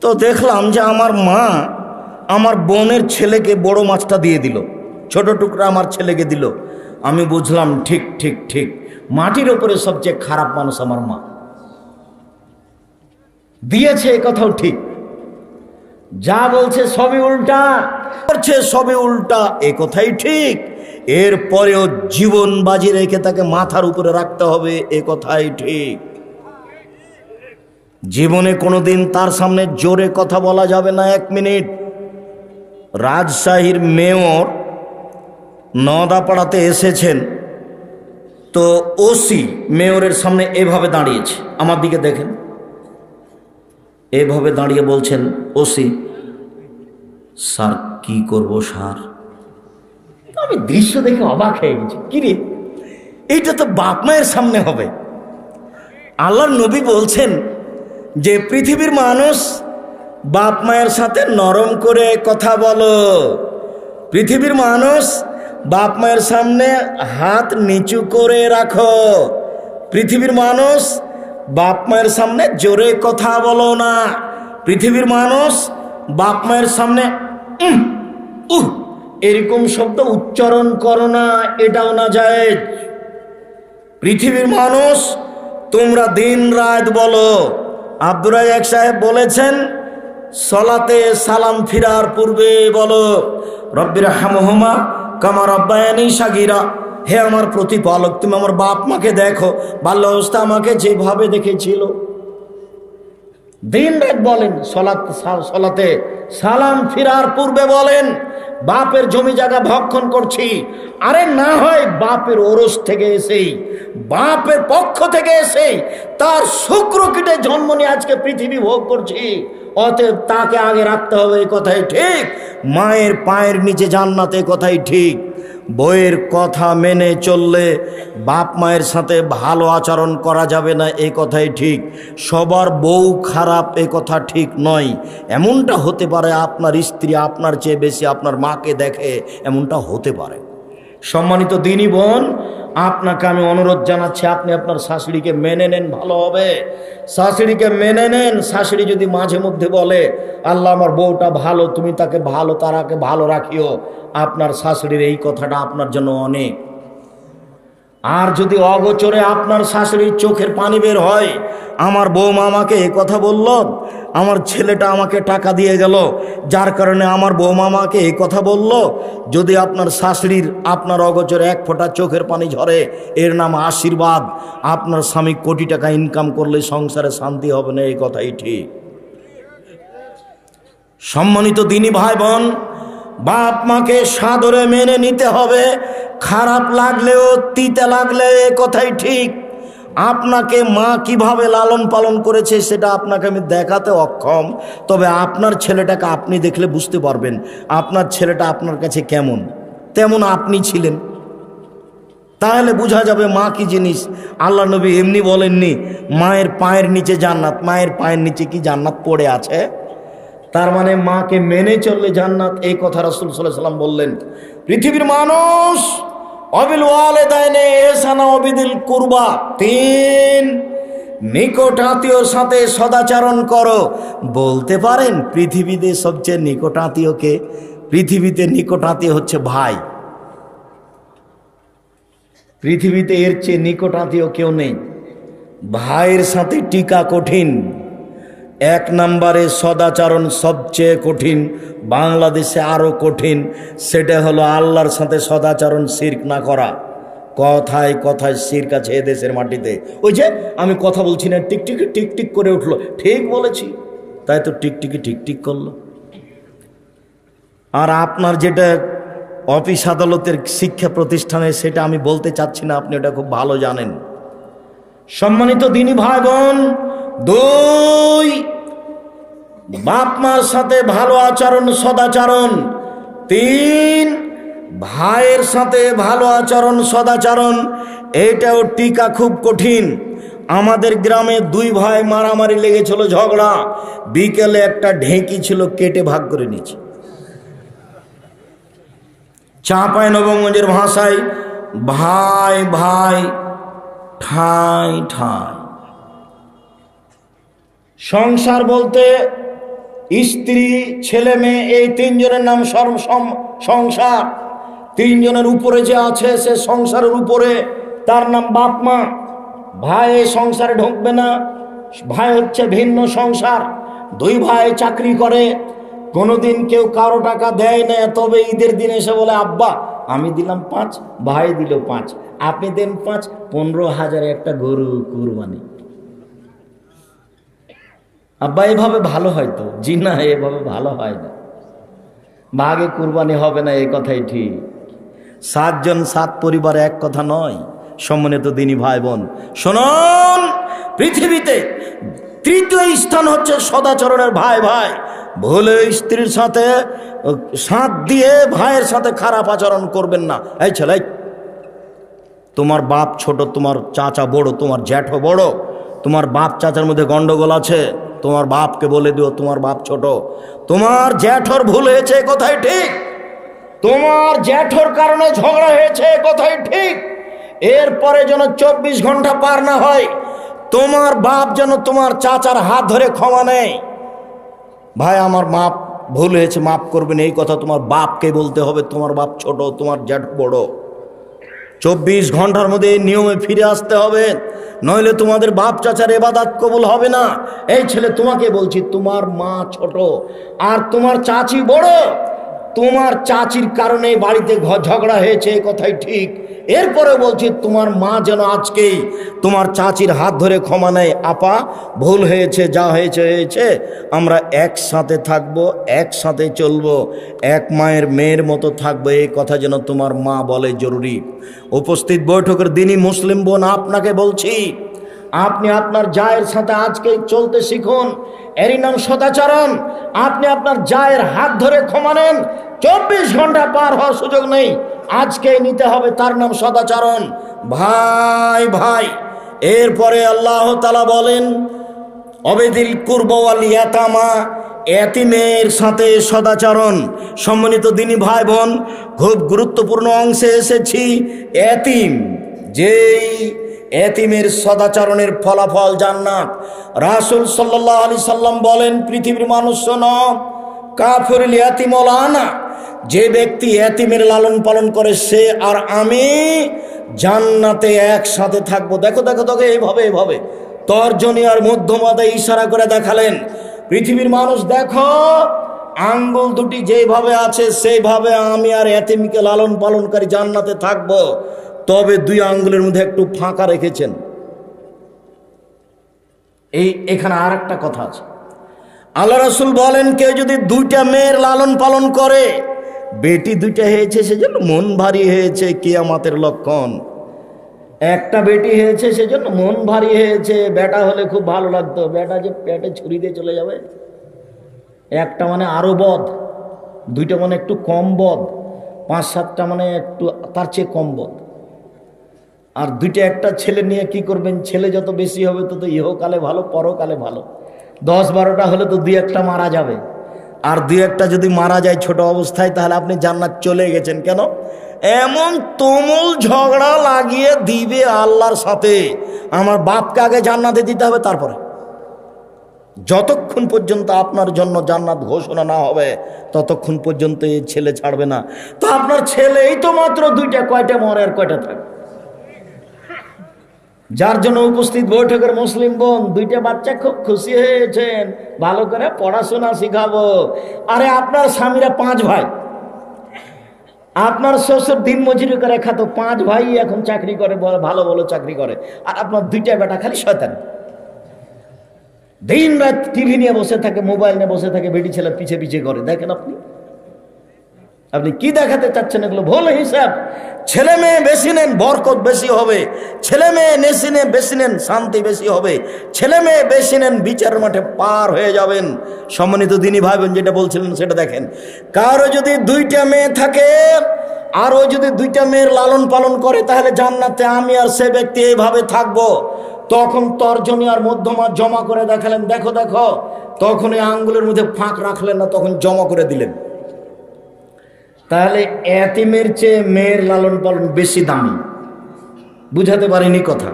তো দেখলাম যে আমার মা আমার বোনের ছেলেকে বড় মাছটা দিয়ে দিল, ছোট টুকরা আমার ছেলেকে দিল। আমি বুঝলাম ঠিক ঠিক ঠিক, মাটির ওপরে সবচেয়ে খারাপ মানুষ আমার মা। দিয়েছে এ কথাও ঠিক, যা বলছে সবই উল্টা, করছে সবই উল্টা, এ কথাই ঠিক। এরপরেও জীবন বাজি রেখে তাকে মাথার উপরে রাখতে হবে, এ কথাই ঠিক। জীবনে কোনোদিন তার সামনে জোরে কথা বলা যাবে না। 1 মিনিট। রাজশাহীর মেয়র নওদাপাড়াতে এসেছেন, তো ওসি মেয়রের সামনে এভাবে দাঁড়িয়েছে, আমার দিকে দেখেন, এভাবে দাঁড়িয়ে বলছেন, ওসি স্যার কি করব স্যার। আমি দৃশ্য দেখে অবাক হয়ে গেছি, কিরে এইটা তো বাপ মায়ের সামনে হবে। আল্লাহর নবী বলছেন যে পৃথিবীর মানুষ বাপ মায়ের সাথে নরম করে কথা বলো। পৃথিবীর মানুষ বাপ মায়ের সামনে হাত নিচু করে রাখো। পৃথিবীর মানুষ বাপ মায়ের সামনে জোরে কথা বলো না। পৃথিবীর মানুষ বাপ মায়ের সামনে এরকম শব্দ উচ্চারণ করো না, এটাও না জায়েজ। পৃথিবীর মানুষ তোমরা দিন রাত বলো। আব্দুর রাজ্জাক সাহেব বলেছেন, সলাতে সালাম ফিরার পূর্বে বলো রব্বিরহামহুমা কামা রাব্বায়ানি সাগীরা। হে আমার প্রতিপালক, তুমি আমার বাপ মাকে দেখো, বাল্য অবস্থা আমাকে যেভাবে দেখেছিল। দিন রাত বলেন, সলাতে সালাম ফিরার পূর্বে বলেন বাপের জমি জায়গা ভক্ষণ করছি। আরে না হয় বাপের ওরস থেকে এসেই, বাপের পক্ষ থেকে এসেই তার শুক্র কিটে জন্ম নিয়ে আজকে পৃথিবী ভোগ করছি, অতএব তাকে আগে রাখতে হবে, এই কথাই ঠিক। মায়ের পায়ের নিচে জান্নাত, এই কথাই ঠিক। বইয়ের কথা মেনে চললে বাপ মায়ের সাথে ভালো আচরণ করা যাবে না, এই কথাই ঠিক। সবার বউ খারাপ, এ কথা ঠিক নয়। এমনটা হতে পারে আপনার স্ত্রী আপনার চেয়ে বেশি আপনার মাকে দেখে, এমনটা হতে পারে। সম্মানিত দিনী বোন, আপনাকে আমি অনুরোধ জানাচ্ছি, আপনি আপনার শাশুড়িকে মেনে নেন, ভালো হবে। শাশুড়িকে মেনে নেন। শাশুড়ি যদি মাঝে মধ্যে বলে আল্লাহ আমার বউটা ভালো, তুমি তাকে ভালো, তারাকে ভালো রাখিও, আপনার শাশুড়ির এই কথাটা আপনার জন্য অনেক। আর যদি অগোচরে আপনার শাশুড়ির চোখের পানি বের হয়, আমার বৌমা আমাকে এ কথা বলল, আমার ছেলেটা আমাকে টাকা দিয়ে গেল, যার কারণে আমার বৌমা আমাকে এই কথা বলল, যদি আপনার শাশুড়ির আপনার অগোচরে 1 ফোঁটা চোখের পানি ঝরে, এর নাম আশীর্বাদ। আপনার স্বামী কোটি টাকা ইনকাম করলে সংসারে শান্তি হবে না, এই কথাই ঠিক। সম্মানিত দিনী ভাই বোন, বাপ মাকে সাদরে মেনে নিতে হবে, খারাপ লাগলেও তিতে লাগলে, এ কথাই ঠিক। আপনাকে মা কিভাবে লালন পালন করেছে সেটা আপনাকে আমি দেখাতে অক্ষম, তবে আপনার ছেলেটাকে আপনি দেখলে বুঝতে পারবেন আপনার ছেলেটা আপনার কাছে কেমন, তেমন আপনি ছিলেন, তাহলে বোঝা যাবে মা কি জিনিস। আল্লাহ নবী এমনি বলেননি মায়ের পায়ের নিচে জান্নাত, মায়ের পায়ের নিচে কি জান্নাত পড়ে আছে? তার মানে মাকে মেনে চললে জান্নাত, এই কথা রাসূল সাল্লাল্লাহু আলাইহি ওয়াসাল্লাম বললেন। পৃথিবীর মানুষ অবিল ওয়ালিদাইনে ইহসানা ওয়াবিদিল কুরবা, 3 নিকট আত্মীয়র সাথে সদাচরণ করো। বলতে পারেন পৃথিবীতে সবচেয়ে নিকট আত্মীয়কে? পৃথিবীতে নিকট আত্মীয় হচ্ছে ভাই। পৃথিবীতে এর চেয়ে নিকট আত্মীয় কেউ নেই। ভাইয়ের সাথে টিকা কঠিন। 1 নম্বরে সদাচরণ সবচেয়ে কঠিন, বাংলাদেশে আরো কঠিন। সেটা হলো আল্লাহর সাথে সদাচরণ, শিরক না করা। কথায় কথায় শিরক আছে এদেশের মাটিতে। ওই যে আমি কথা বলছি না, টিকটিকি টিকটিক করে উঠলো, ঠিক বলেছি, তাই তো টিকটিকি টিকটিক করলো। আর আপনার যেটা অফিস আদালতের শিক্ষা প্রতিষ্ঠানে, সেটা আমি বলতে চাচ্ছি না, আপনি ওটা খুব ভালো জানেন। সম্মানিত দিনী ভাই বোন, 2, বাপ মার সাথে ভালো আচরণ সদাচরণ। 3, ভাইয়ের সাথে ভালো আচরণ সদাচরণ। এটাও টিকা খুব কঠিন। আমাদের গ্রামে 2 ভাই মারামারি লেগেছিল, ঝগড়া। বিকেলে একটা ঢেঁকি ছিল, কেটে ভাগ করে নিয়েছে। চাঁপাই নবগঞ্জের ভাষায় ভাই ভাই ঠাই ঠাই। সংসার বলতে স্ত্রী ছেলে মেয়ে, এই 3 জনের নাম সংসার। 3 জনের উপরে যে আছে সে সংসারের উপরে, তার নাম বাপ মা। ভাই এই সংসারে ঢুকবে না, ভাই হচ্ছে ভিন্ন সংসার। 2 ভাই চাকরি করে, কোনোদিন কেউ কারো টাকা দেয় না, তবে ঈদের দিন এসে বলে আব্বা আমি দিলাম 5, ভাই দিল 5, আপনি দেন 5, 15,000 একটা গরু কুরবানি। আব্বা এভাবে ভালো হয় তো? জি না, এভাবে ভালো হয় না, ভাগে কুরবানি হবে না, এই কথাই ঠিক। 7 জন 7 পরিবার, এক কথা নয়। সম্মানিত দিনী ভাই বোন শুনুন, পৃথিবীতে 3য় স্থান হচ্ছে সদাচরণের। ভাই ভাই ভুলে স্ত্রীর সাথে সাথ দিয়ে ভাইয়ের সাথে খারাপ আচরণ করবেন না। এই ছেলে, তোমার বাপ ছোট, তোমার চাচা বড়, তোমার জ্যাঠো বড়, তোমার বাপ চাচার মধ্যে গন্ডগোল আছে, তোমার বাপকে বলে দিও তোমার বাপ ছোট। তোমার জ্যাঠোর ভুল হয়েছে, কথাই ঠিক। তোমার জ্যাঠোর কারণে ঝগড়া হয়েছে, কথাই ঠিক। এরপরে যেন 24 ঘন্টা পার না হয়, তোমার বাপ যেন তোমার চাচার হাত ধরে ক্ষমা নেয়, ভাই আমার মাপ ভুল হয়েছে, মাফ করবেন, এই কথা তোমার বাপকে বলতে হবে। তোমার বাপ ছোট, তোমার জ্যাঠ বড়। 24 ঘন্টার মধ্যে এই নিয়মে ফিরে আসতে হবে, নইলে তোমাদের বাপ চাচার ইবাদত কবুল হবে না। এই ছেলে, তোমাকে বলছি, তোমার মা ছোট আর তোমার চাচি বড়, তোমার চাচির কারণে বাড়িতে ঝগড়া হয়েছে, কথাই ঠিক। এরপরে বলছি, তোমার মা যেন আজকেই তোমার চাচির হাত ধরে ক্ষমা নেয়, আপা ভুল হয়েছে, যা হয়েছে হয়েছে, আমরা একসাথে থাকবো, একসাথে চলবো, এক মায়ের মেয়ের মতো থাকবো, এই কথা যেন তোমার মা বলে, জরুরি। উপস্থিত বৈঠকের দিনই মুসলিম বোন, আপনাকে বলছি, আপনি আপনার জায়ের সাথে আজকেই চলতে শিখুন, এরই নাম সদাচরণ। আপনি আপনার জায়ের হাত ধরে ক্ষমা নেন, 24 ঘন্টা পার হওয়ার সুযোগ নেই, আজকেই নিতে হবে, তার নাম সদাচরণ। ভাই ভাই, এরপরে আল্লাহ তাআলা বলেন অবেদিল কুরবা ওয়াল ইয়াতামা, এতিমের সাথে সদাচরণ। সম্মানিত দিনী ভাই বোন, খুব গুরুত্বপূর্ণ অংশে এসেছি। এতিম, যেই এতিমের সদাচরণের ফলাফল জান্নাত। রাসূল সাল্লাল্লাহু আলাইহি সাল্লাম বলেন, পৃথিবীর মানুষ শোনো, কাফিরুল ইয়াতিম ওয়াল আনা, যে ব্যক্তি এতিমের লালন পালন করে সে আর আমি জান্নাতে একসাথে থাকবো। দেখো দেখো তোকে, এইভাবে তর্জনী আর মধ্যমাতে ইশারা করে দেখালেন, পৃথিবীর মানুষ দেখো, আঙ্গুল দুটি যেভাবে আছে সেইভাবে আমি আর এতিমকে লালন পালনকারী জান্নাতে থাকবো। তবে 2 আঙ্গুলের মধ্যে একটু ফাঁকা রেখেছেন। এখানে আর একটা কথা আছে। আল্লাহ রাসূল বলেন, কেউ যদি 2টা মেয়ের লালন পালন করে, বেটি 2টা হয়েছে সেজন্য মন ভারী হয়েছে, কিয়ামতের লক্ষণ। একটা বেটি হয়েছে সেজন্য মন ভারী হয়েছে, বেটা হলে খুব ভালো লাগতো, বেটা যে পেটে ছুরি দিয়ে চলে যাবে। একটা মানে আরো বদ, 2টা মানে একটু কম বদ, 5-7টা মানে একটু তার চেয়ে কম বদ। আর 2টা একটা ছেলে নিয়ে কি করবেন? ছেলে যত বেশি হবে তত ইহকালে ভালো, পরকালে ভালো। 10-12টা হলে তো 2-1টা মারা যাবে, আর 2-1টা যদি মারা যায় ছোট অবস্থায়, তাহলে আপনি জান্নাত চলে গেছেন। কেন? এমন তুমুল ঝগড়া লাগিয়ে দিবে আল্লাহর সাথে, আমার বাপকে আগে জান্নাতে দিতে হবে, তারপরে। যতক্ষণ পর্যন্ত আপনার জন্য জান্নাত ঘোষণা না হবে ততক্ষণ পর্যন্ত এই ছেলে ছাড়বে না। তো আপনার ছেলেই তো মাত্র 2টা, কয়টা মরে আর কয়টা থাকে? যার জন্য উপস্থিত বৈঠকের মুসলিম বোন, 2টা বাচ্চা খুব খুশি হয়েছেন, ভালো করে পড়াশোনা শিখাবো। আরে আপনার স্বামীরা 5 ভাই, আপনার শ্বশুর দিন মজুরি করে খাতো, 5 ভাই এখন চাকরি করে, ভালো ভালো চাকরি করে, আর আপনার 2টা বেটা খালি শয়তান, দিন রাত টিভি নিয়ে বসে থাকে, মোবাইল নিয়ে বসে থাকে, বেটি ছেলে পিছে পিছে করে। দেখেন আপনি আপনি কি দেখাতে চাচ্ছেন? এগুলো ভুল হিসাব। ছেলে মেয়ে বেশি নেন, বরকত বেশি হবে। ছেলে মেয়ে বেশি নেন, শান্তি বেশি হবে। ছেলে মেয়ে বেশি নেন, বিচারের মাঠে পার হয়ে যাবেন। সম্মানিত দিনী ভাই বোন, যেটা বলছিলেন সেটা দেখেন। কারো যদি 2টা মেয়ে থাকে আর ওই যদি 2টা মেয়ের লালন পালন করে, তাহলে জান্নাতে আমি আর সে ব্যক্তি এইভাবে থাকবো। তখন তর্জনী আর মধ্যমা জমা করে দেখালেন, দেখো দেখো। তখন এই আঙ্গুলের মধ্যে ফাঁক রাখলেন না, তখন জমা করে দিলেন। তাহলে এতিমের চেয়ে মেয়ের লালন পালন বেশি দামি। বুঝাতে পারিনি কথা?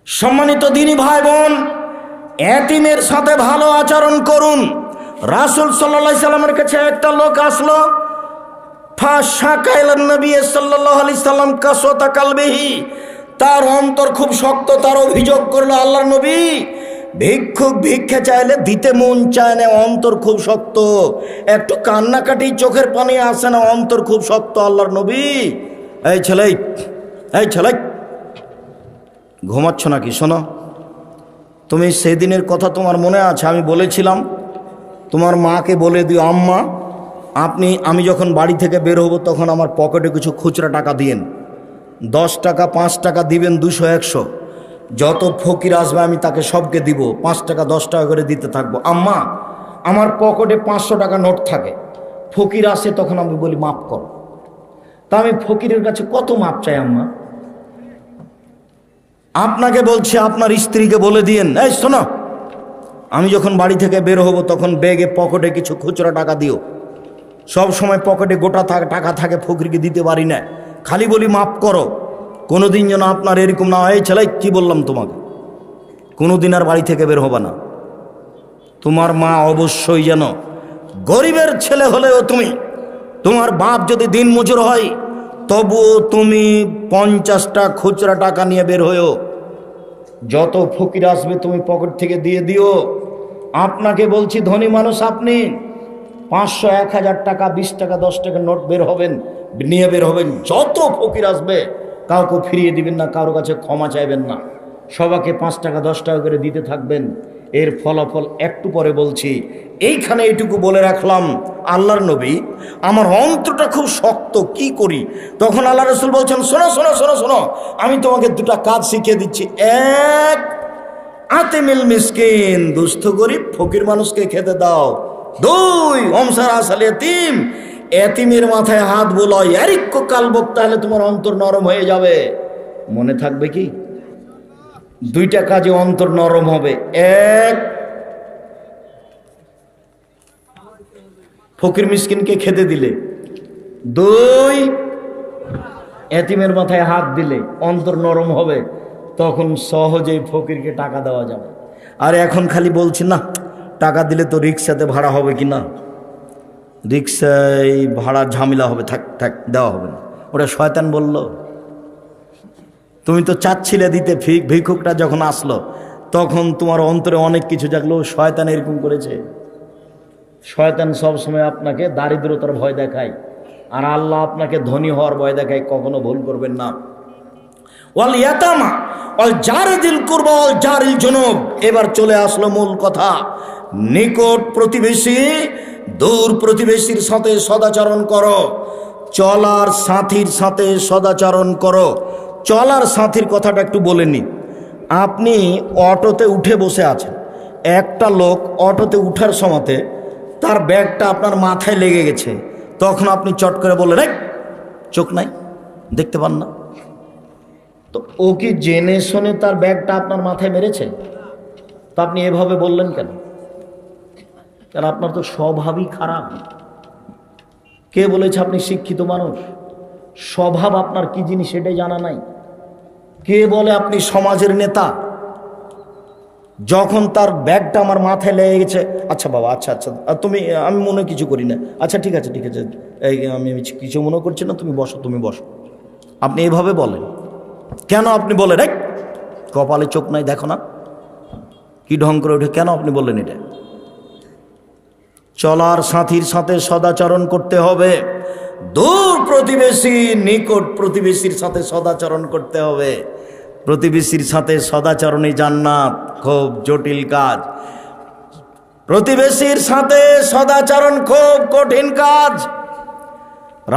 সম্মানিত দিনী ভাই বোন, এতিমের সাথে ভালো আচরণ করুন। রাসূল সাল্লাল্লাহু আলাইহি সাল্লামের কাছে একটা লোক আসলো। ফাশাকাইলান নবী সাল্লাল্লাহু আলাইহি সাল্লাম কাসওয়াতা কালবিহি, তার অন্তর খুব শক্ত। তার অভিযোগ করলো, আল্লাহর নবী, ভিক্ষুক ভিক্ষা চাইলে দিতে মন চায় না, অন্তর খুব শক্ত। একটু কান্নাকাটি, চোখের পানি আসে না, অন্তর খুব শক্ত। আল্লাহর নবী, এই ছেলে ঘুমাচ্ছ নাকি? শোনো, তুমি সেদিনের কথা তোমার মনে আছে? আমি বলেছিলাম তোমার মাকে বলে দিও, আম্মা আমি যখন বাড়ি থেকে বের হব তখন আমার পকেটে কিছু খুচরা টাকা দিয়েন। 10 টাকা 5 টাকা দিবেন, 200 100 যত ফকির আসবে আমি তাকে সবকে দিব। 5 টাকা 10 টাকা করে দিতে থাকবো। আম্মা, আমার পকেটে 500 টাকা নোট থাকে, ফকির আসে তখন আমি বলি মাপ কর। তা আমি ফকিরের কাছে কত মাপ চাই আম্মা? আপনাকে বলছি, আপনার স্ত্রীকে বলে দিয়েন, এই শোনো, আমি যখন বাড়ি থেকে বের হব তখন ব্যাগে পকেটে কিছু খুচরা টাকা দিও। সব সময় পকেটে গোটা টাকা থাকে, ফকিরকে দিতে পারি না, খালি বলি মাপ করো। কোনোদিন যেন আপনার এরকম না হয়, ছেলে কি বললাম তোমাকে, কোনোদিন আর বাড়ি থেকে বের হবে না। তোমার মা অবশ্যই যেন গরিবের ছেলে হলেও তোমার বাপ যদি দিন মজুর হয়, তবুও তুমি 50টা খুচরা টাকা নিয়ে বের হয়েও। যত ফকির আসবে তুমি পকেট থেকে দিয়ে দিও। আপনাকে বলছি, ধনী মানুষ আপনি, 500 1000 টাকা 20 টাকা 10 টাকা নোট নিয়ে বের হবেন। যত ফকির আসবে কাউকে ফিরিয়ে দিবেন না, কারোর কাছে ক্ষমা চাইবেন না, সবাইকে 5 টাকা 10 টাকা করে দিতে থাকবেন। এর ফলাফল একটু পরে বলছি। এইখানে এইটুকু বলে রাখলাম, আল্লাহর নবী, আমার অন্তরটা খুব শক্ত, কি করি? তখন আল্লাহ রাসূল বলছেন, শোনো শোনো শোনো শোনো, আমি তোমাকে 2টা কাজ শিখিয়ে দিচ্ছি। 1, আতিমিল মিসকিন, দুস্থ গরিব ফকির মানুষকে খেতে দাও। 2, অমসার আসাল এতিম, এতিমের মাথায় হাত বোলাও। এরিক্য কালবক, তাহলে তোমার অন্তর নরম হয়ে যাবে। মনে থাকবে কি? 2টা কাজে অন্তর নরম হবে। 1, ফকির মিসকিনকে খেতে দিলে। 2, এতিমের মাথায় হাত দিলে অন্তর নরম হবে। তখন সহজেই ফকিরকে টাকা দেওয়া যাবে। আর এখন খালি বলছি না, টাকা দিলে তো রিক্সাতে ভাড়া হবে কি না, রিক্সায় ভাড়ার ঝামেলা হবে, থাক দেওয়া হবে না। ওটা শয়তান বলল। তুমি তো চাচ্ছিলে দিতে। ভিক্ষুকটা যখন আসলো তখন তোমার অন্তরে অনেক কিছু জাগলো, শয়তান এরকম করেছে। শয়তান সবসময় আপনাকে দারিদ্রতার ভয় দেখায়, আর আল্লাহ আপনাকে ধনী হওয়ার ভয় দেখায়। কখনো ভুল করবেন না। ওয়াল ইয়াতামা ওয়াল জারিল কুরবা ওয়াল জারিল জুনুব। এবার চলে আসলো মূল কথা। নিকট প্রতিবেশী, দূর প্রতিবেশীর সাথে সদাচরণ করো। চলার সাথীর সাথে সদাচরণ করো। চলার সাথীর কথাটা একটু বলে নি। আপনি অটোতে উঠে বসে আছেন, একটা লোক অটোতে উঠার সময়তে তার ব্যাগটা আপনার মাথায় লেগে গেছে, তখন আপনি চট করে বললেন, রে চোখ নাই, দেখতে পান না? তো ও কি জেনে শুনে তার ব্যাগটা আপনার মাথায় মেরেছে? তো আপনি এভাবে বললেন কেন? কারণ আপনার তো স্বভাবই খারাপ। কে বলেছে আপনি শিক্ষিত মানুষ? স্বভাব আপনার কি জিনিস সেটাই জানা নাই। কে বলে আপনি সমাজের নেতা? যখন তার ব্যাগটা আমার মাথায় লেগে গেছে, আচ্ছা বাবা, আচ্ছা আচ্ছা, আমি মনে কিছু করি না, আচ্ছা ঠিক আছে এই আমি কিছু মনে করছি না, তুমি বসো। আপনি এভাবে বলেন কেন? আপনি বলেন, রে কপালে চোখ নাই, দেখো না কি ঢং করে ওঠে, কেন আপনি বললেন এটা? চলার সাথীর সাথে সদাচরণ করতে হবে। দূর প্রতিবেশী, নিকট প্রতিবেশীর সাথে সদাচরণ করতে হবে। প্রতিবেশীর সাথে সদাচরণে জান্নাত, খুব জটিল কাজ। প্রতিবেশীর সাথে সদাচরণ খুব কঠিন কাজ।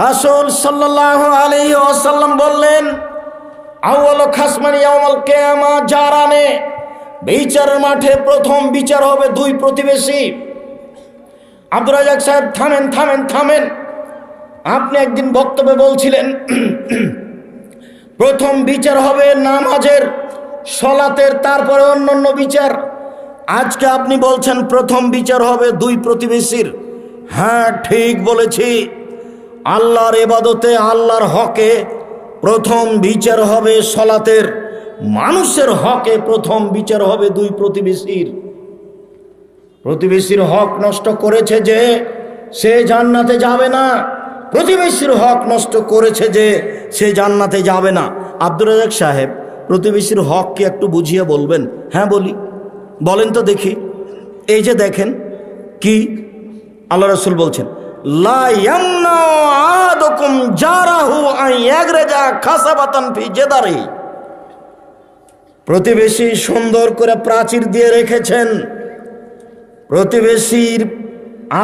রাসূল সাল্লাল্লাহু আলাইহি ওয়াসাল্লাম বললেন, আউয়াল খাসমানি ইয়াউমাল কিয়ামা জারানে, বিচারের মাঠে প্রথম বিচার হবে দুই প্রতিবেশী। আব্দুর রাজ্জাক সাহেব থামেন থামেন থামেন, আপনি একদিন বক্তব্যে বলছিলেন প্রথম বিচার হবে নামাজের, সলাতের, তারপরে অন্যান্য বিচার। আজকে আপনি বলছেন প্রথম বিচার হবে দুই প্রতিবেশীর। হ্যাঁ, ঠিক বলেছি। আল্লাহর ইবাদতে, আল্লাহর হকে প্রথম বিচার হবে সলাতের, মানুষের হকে প্রথম বিচার হবে দুই প্রতিবেশীর। প্রতিবেশীর হক নষ্ট করেছে যে সে জান্নাতে যাবে না, প্রতিবেশীর হক নষ্ট করেছে যে সে জান্নাতে যাবে না। আব্দুর রাজ্জাক সাহেব, প্রতিবেশীর হক কি একটু বুঝিয়ে বলবেন? হ্যাঁ বলি, বলেন তো দেখি। এই যে দেখেন কি আল্লাহ রাসূল বলছেন, লা ইয়ামনা আহাদুকুম জারাহু আন ইয়াগরাজা খাসাবাতান ফি জাদারি। প্রতিবেশী সুন্দর করে প্রাচীর দিয়ে রেখেছেন।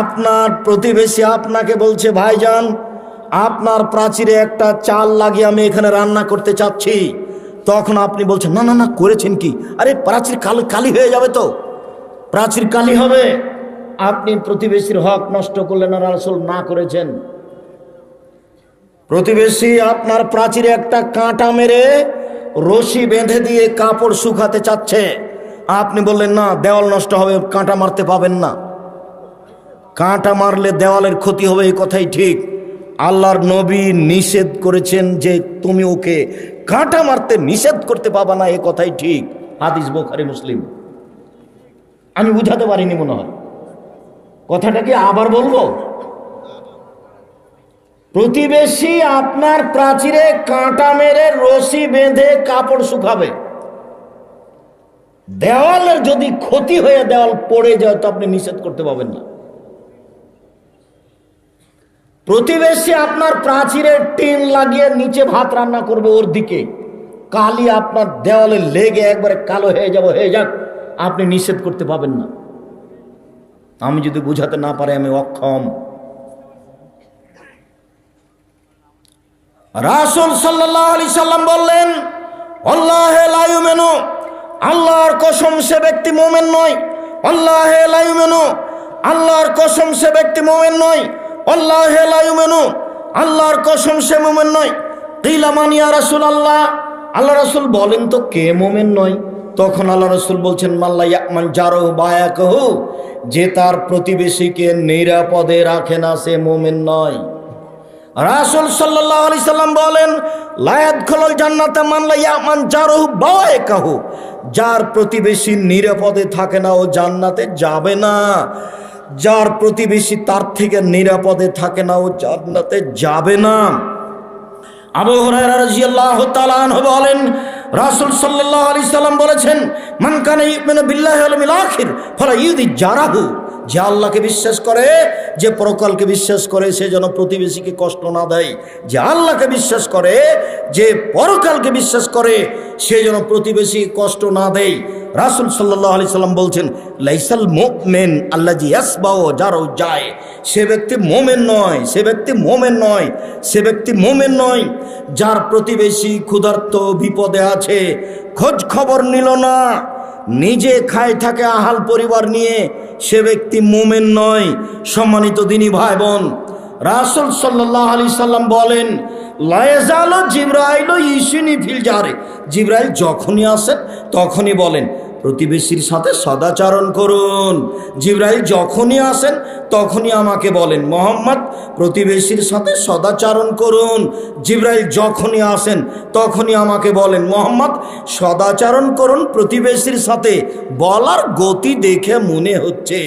আপনার প্রতিবেশী আপনাকে বলছে, ভাইজান আপনার প্রাচীরে একটা চাল লাগিয়ে আমি এখানে রান্না করতে চাচ্ছি। তখন আপনি বলছেন, না না না, করেছেন কি? আরে প্রাচীর কালি হয়ে যাবে তো, প্রাচীর কালি হবে। আপনি প্রতিবেশীর হক নষ্ট করলেন, আর রাসূল না করেছেন। প্রতিবেশী আপনার প্রাচীরে একটা কাঁটা মেরে রশি বেঁধে দিয়ে কাপড় শুকাতে চাচ্ছে, আপনি বললেন না, দেওয়াল নষ্ট হবে, কাঁটা মারতে পাবেন না। কাঁটা মারলে দেওয়ালের ক্ষতি হবে, এই কথাই ঠিক। আল্লাহর নবী নিষেধ করেছেন যে তুমি ওকে কাঁটা মারতে নিষেধ করতে পাবা না, এই কথাই ঠিক। হাদিস বুখারী মুসলিম। আমি বুঝাতে পারিনি মনে হয়, কথাটা কি আবার বলবো? প্রতিবেশী আপনার প্রাচীরে কাঁটা মেরে রশি বেঁধে কাপড় শুকাবে, দেওয়ালের যদি ক্ষতি হয়ে দেওয়াল পড়ে যায় তো আপনি নিষেধ করতে পারবেন না। প্রতিবেশী আপনার প্রাচীরে টিন লাগিয়ে নিচে ভাত রান্না করবে, ওর দিকে কালি আপনার দেওয়ালে লেগে একবারে কালো হয়ে যাক, আপনি নিষেধ করতে পাবেন না। আমি যদি বুঝাতে না পারি আমি অক্ষম। রাসূল সাল্লাল্লাহু আলাইহি সাল্লাম বললেন, আল্লাহে লা ইউমিনু, আল্লাহর কসম সে ব্যক্তি মুমিন নয়। আল্লাহে লা ইউমিনু, আল্লাহর কসম সে ব্যক্তি মুমিন নয়। আল্লাহে লা ইউমিনু, আল্লাহর কসম সে মুমিন নয়। কিলা মান ইয়া রাসূলুল্লাহ, আল্লাহ রাসূল বলেন তো কে মুমিন নয়? তখন আল্লাহ রাসূল বলছেন, মাল্লা ইয়ামান জারু বায়াকাহু, যে তার প্রতিবেশীকে নিরাপদে রাখে না সে মুমিন নয়। রাসূল সাল্লাল্লাহু আলাইহি সাল্লাম বলেন, লা ইয়াদখুলুল জান্নাতা মান লা ইয়ামান জারু বায়াকাহু, যার প্রতিবেশী নিরাপদে থাকে না ও জান্নাতে যাবে না। যার প্রতিবেশী তার থেকে নিরাপদে থাকে না ও জান্নাতে যাবে না। আবু হুরায়রা রাদিয়াল্লাহু তাআলা আনহু বলেন, রাসূল সাল্লাল্লাহু আলাইহি সাল্লাম বলেছেন, মান কানা ইউমিনু বিল্লাহি ওয়াল ইয়াউমিল আখির ফালা ইউযি জারাহু, যে আল্লাহকে বিশ্বাস করে, যে পরকালকে বিশ্বাস করে, সে যেন প্রতিবেশীকে কষ্ট না দেয়। যে আল্লাহকে বিশ্বাস করে, যে পরকালকে বিশ্বাস করে, সে যেন প্রতিবেশী কষ্ট না দেয়। রাসূল সাল্লাল্লাহু আলাইহি সাল্লাম বলছেন, লাইসাল মুমিন আল্লাযী ইয়াসবাউ জারু যায়, সে ব্যক্তি মুমিন নয়, সে ব্যক্তি মুমিন নয়, সে ব্যক্তি মুমিন নয় যার প্রতিবেশী ক্ষুধার্ত বিপদে আছে, খোঁজ খবর নিল না, নিজে খায় থাকে আহাল পরিবার নিয়ে, সে ব্যক্তি মুমিন নয়। সম্মানিত দিনী ভাই বোন, রাসূল সাল্লাল্লাহু আলাইহি সাল্লাম বলেন, লা ইয়াজালু জিবরাইলু ইউসিনি ফিল জারি, জিবরাইল যখনই আসেন তখনই বলেন প্রতিবেশীর সাথে সদাচরণ করুন। জিবরাইল যখনই আসেন তখনই আমাকে বলেন, মুহাম্মদ প্রতিবেশীর সাথে সদাচরণ করুন। জিবরাইল যখনই আসেন তখনই আমাকে বলেন, মুহাম্মদ সদাচরণ করুন প্রতিবেশীর সাথে। বলার গতি দেখে মনে হচ্ছে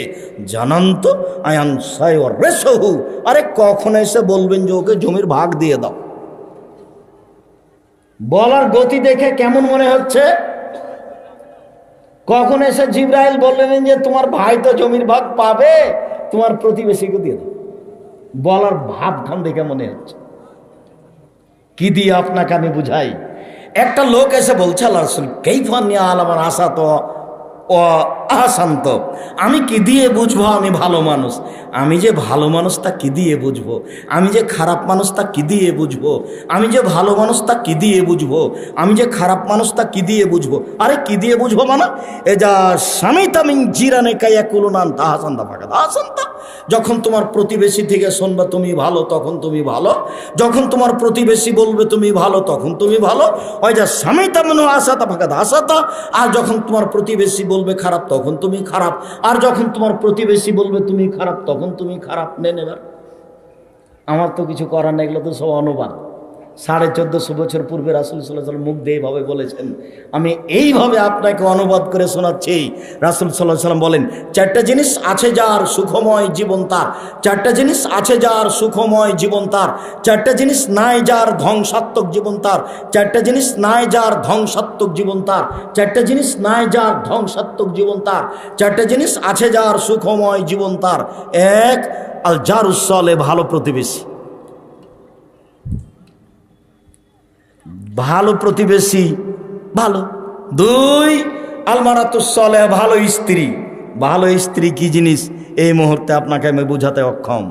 জানান্ত আয়ান সায়র রেসহু, আরে কখন এসে বলবেন যে ওকে জমির ভাগ দিয়ে দাও। বলার গতি দেখে কেমন মনে হচ্ছে? কখন এসে জিবরাইল বললেন যে তোমার ভাই তো জমির ভাগ পাবে, তোমার প্রতিবেশীকে দিয়ে দাও। বলার ভাবখান দেখে মনে হচ্ছে। কি দিয়ে আপনাকে আমি বুঝাই? একটা লোক এসে বলছে, আল্লাহ রাসূল কাইফা নিয়া আলামান আসা তো ও আহসান্ত, আমি কি দিয়ে বুঝবো আমি ভালো মানুষ? আমি যে ভালো মানুষ তা কি দিয়ে বুঝবো? আমি যে খারাপ মানুষ তা কি দিয়ে বুঝবো? আমি যে ভালো মানুষ তা কি দিয়ে বুঝবো? আমি যে খারাপ মানুষ তা কি দিয়ে বুঝবো? আরে কি দিয়ে বুঝবো মানে, এ যা স্বামী তামিং জিরানে কাইয়া কুলুনান তাহাসান্তা ফাঁকা তাহাসান্তা। যখন তোমার প্রতিবেশী থেকে শুনবে তুমি ভালো, তখন তুমি ভালো। যখন তোমার প্রতিবেশী বলবে তুমি ভালো, তখন তুমি ভালো। ওই যা স্বামী তামিন আসাতা ফাঁকা আসাতা। আর যখন তোমার প্রতিবেশী বলবে খারাপ, তখন তুমি খারাপ। আর যখন তোমার প্রতিবেশী বলবে তুমি খারাপ, তখন তুমি খারাপ। নেন এবার, আমার তো কিছু করার নেই, এগুলো তো সব অনুবাদ। 1450 বছর পূর্বে রাসূল সাল্লাল্লাহু আলাইহি ওয়াসাল্লাম মুখ দিয়ে এইভাবে বলেছেন, আমি এইভাবে আপনাকে অনুবাদ করে শোনাচ্ছি। রাসূল সাল্লাল্লাহু আলাইহি ওয়াসাল্লাম বলেন, 4টা জিনিস আছে যার সুখময় জীবন তার, 4টা জিনিস আছে যার সুখময় জীবন তার, 4টা জিনিস নাই যার ধ্বংসাত্মক জীবন তার, 4টা জিনিস নাই যার ধ্বংসাত্মক জীবন তার, 4টা জিনিস নাই যার ধ্বংসাত্মক জীবন তার, 4টা জিনিস আছে যার সুখময় জীবন তার। 1, আল জারুস সালেহ, ভালো প্রতিবেশী। ভালো প্রতিবেশী ভালো। 2, আলমারাতুস সালেহ, ভালো স্ত্রী। ভালো স্ত্রী কি জিনিস এই মুহূর্তে আপনাকে আমি বুঝাতে অক্ষম।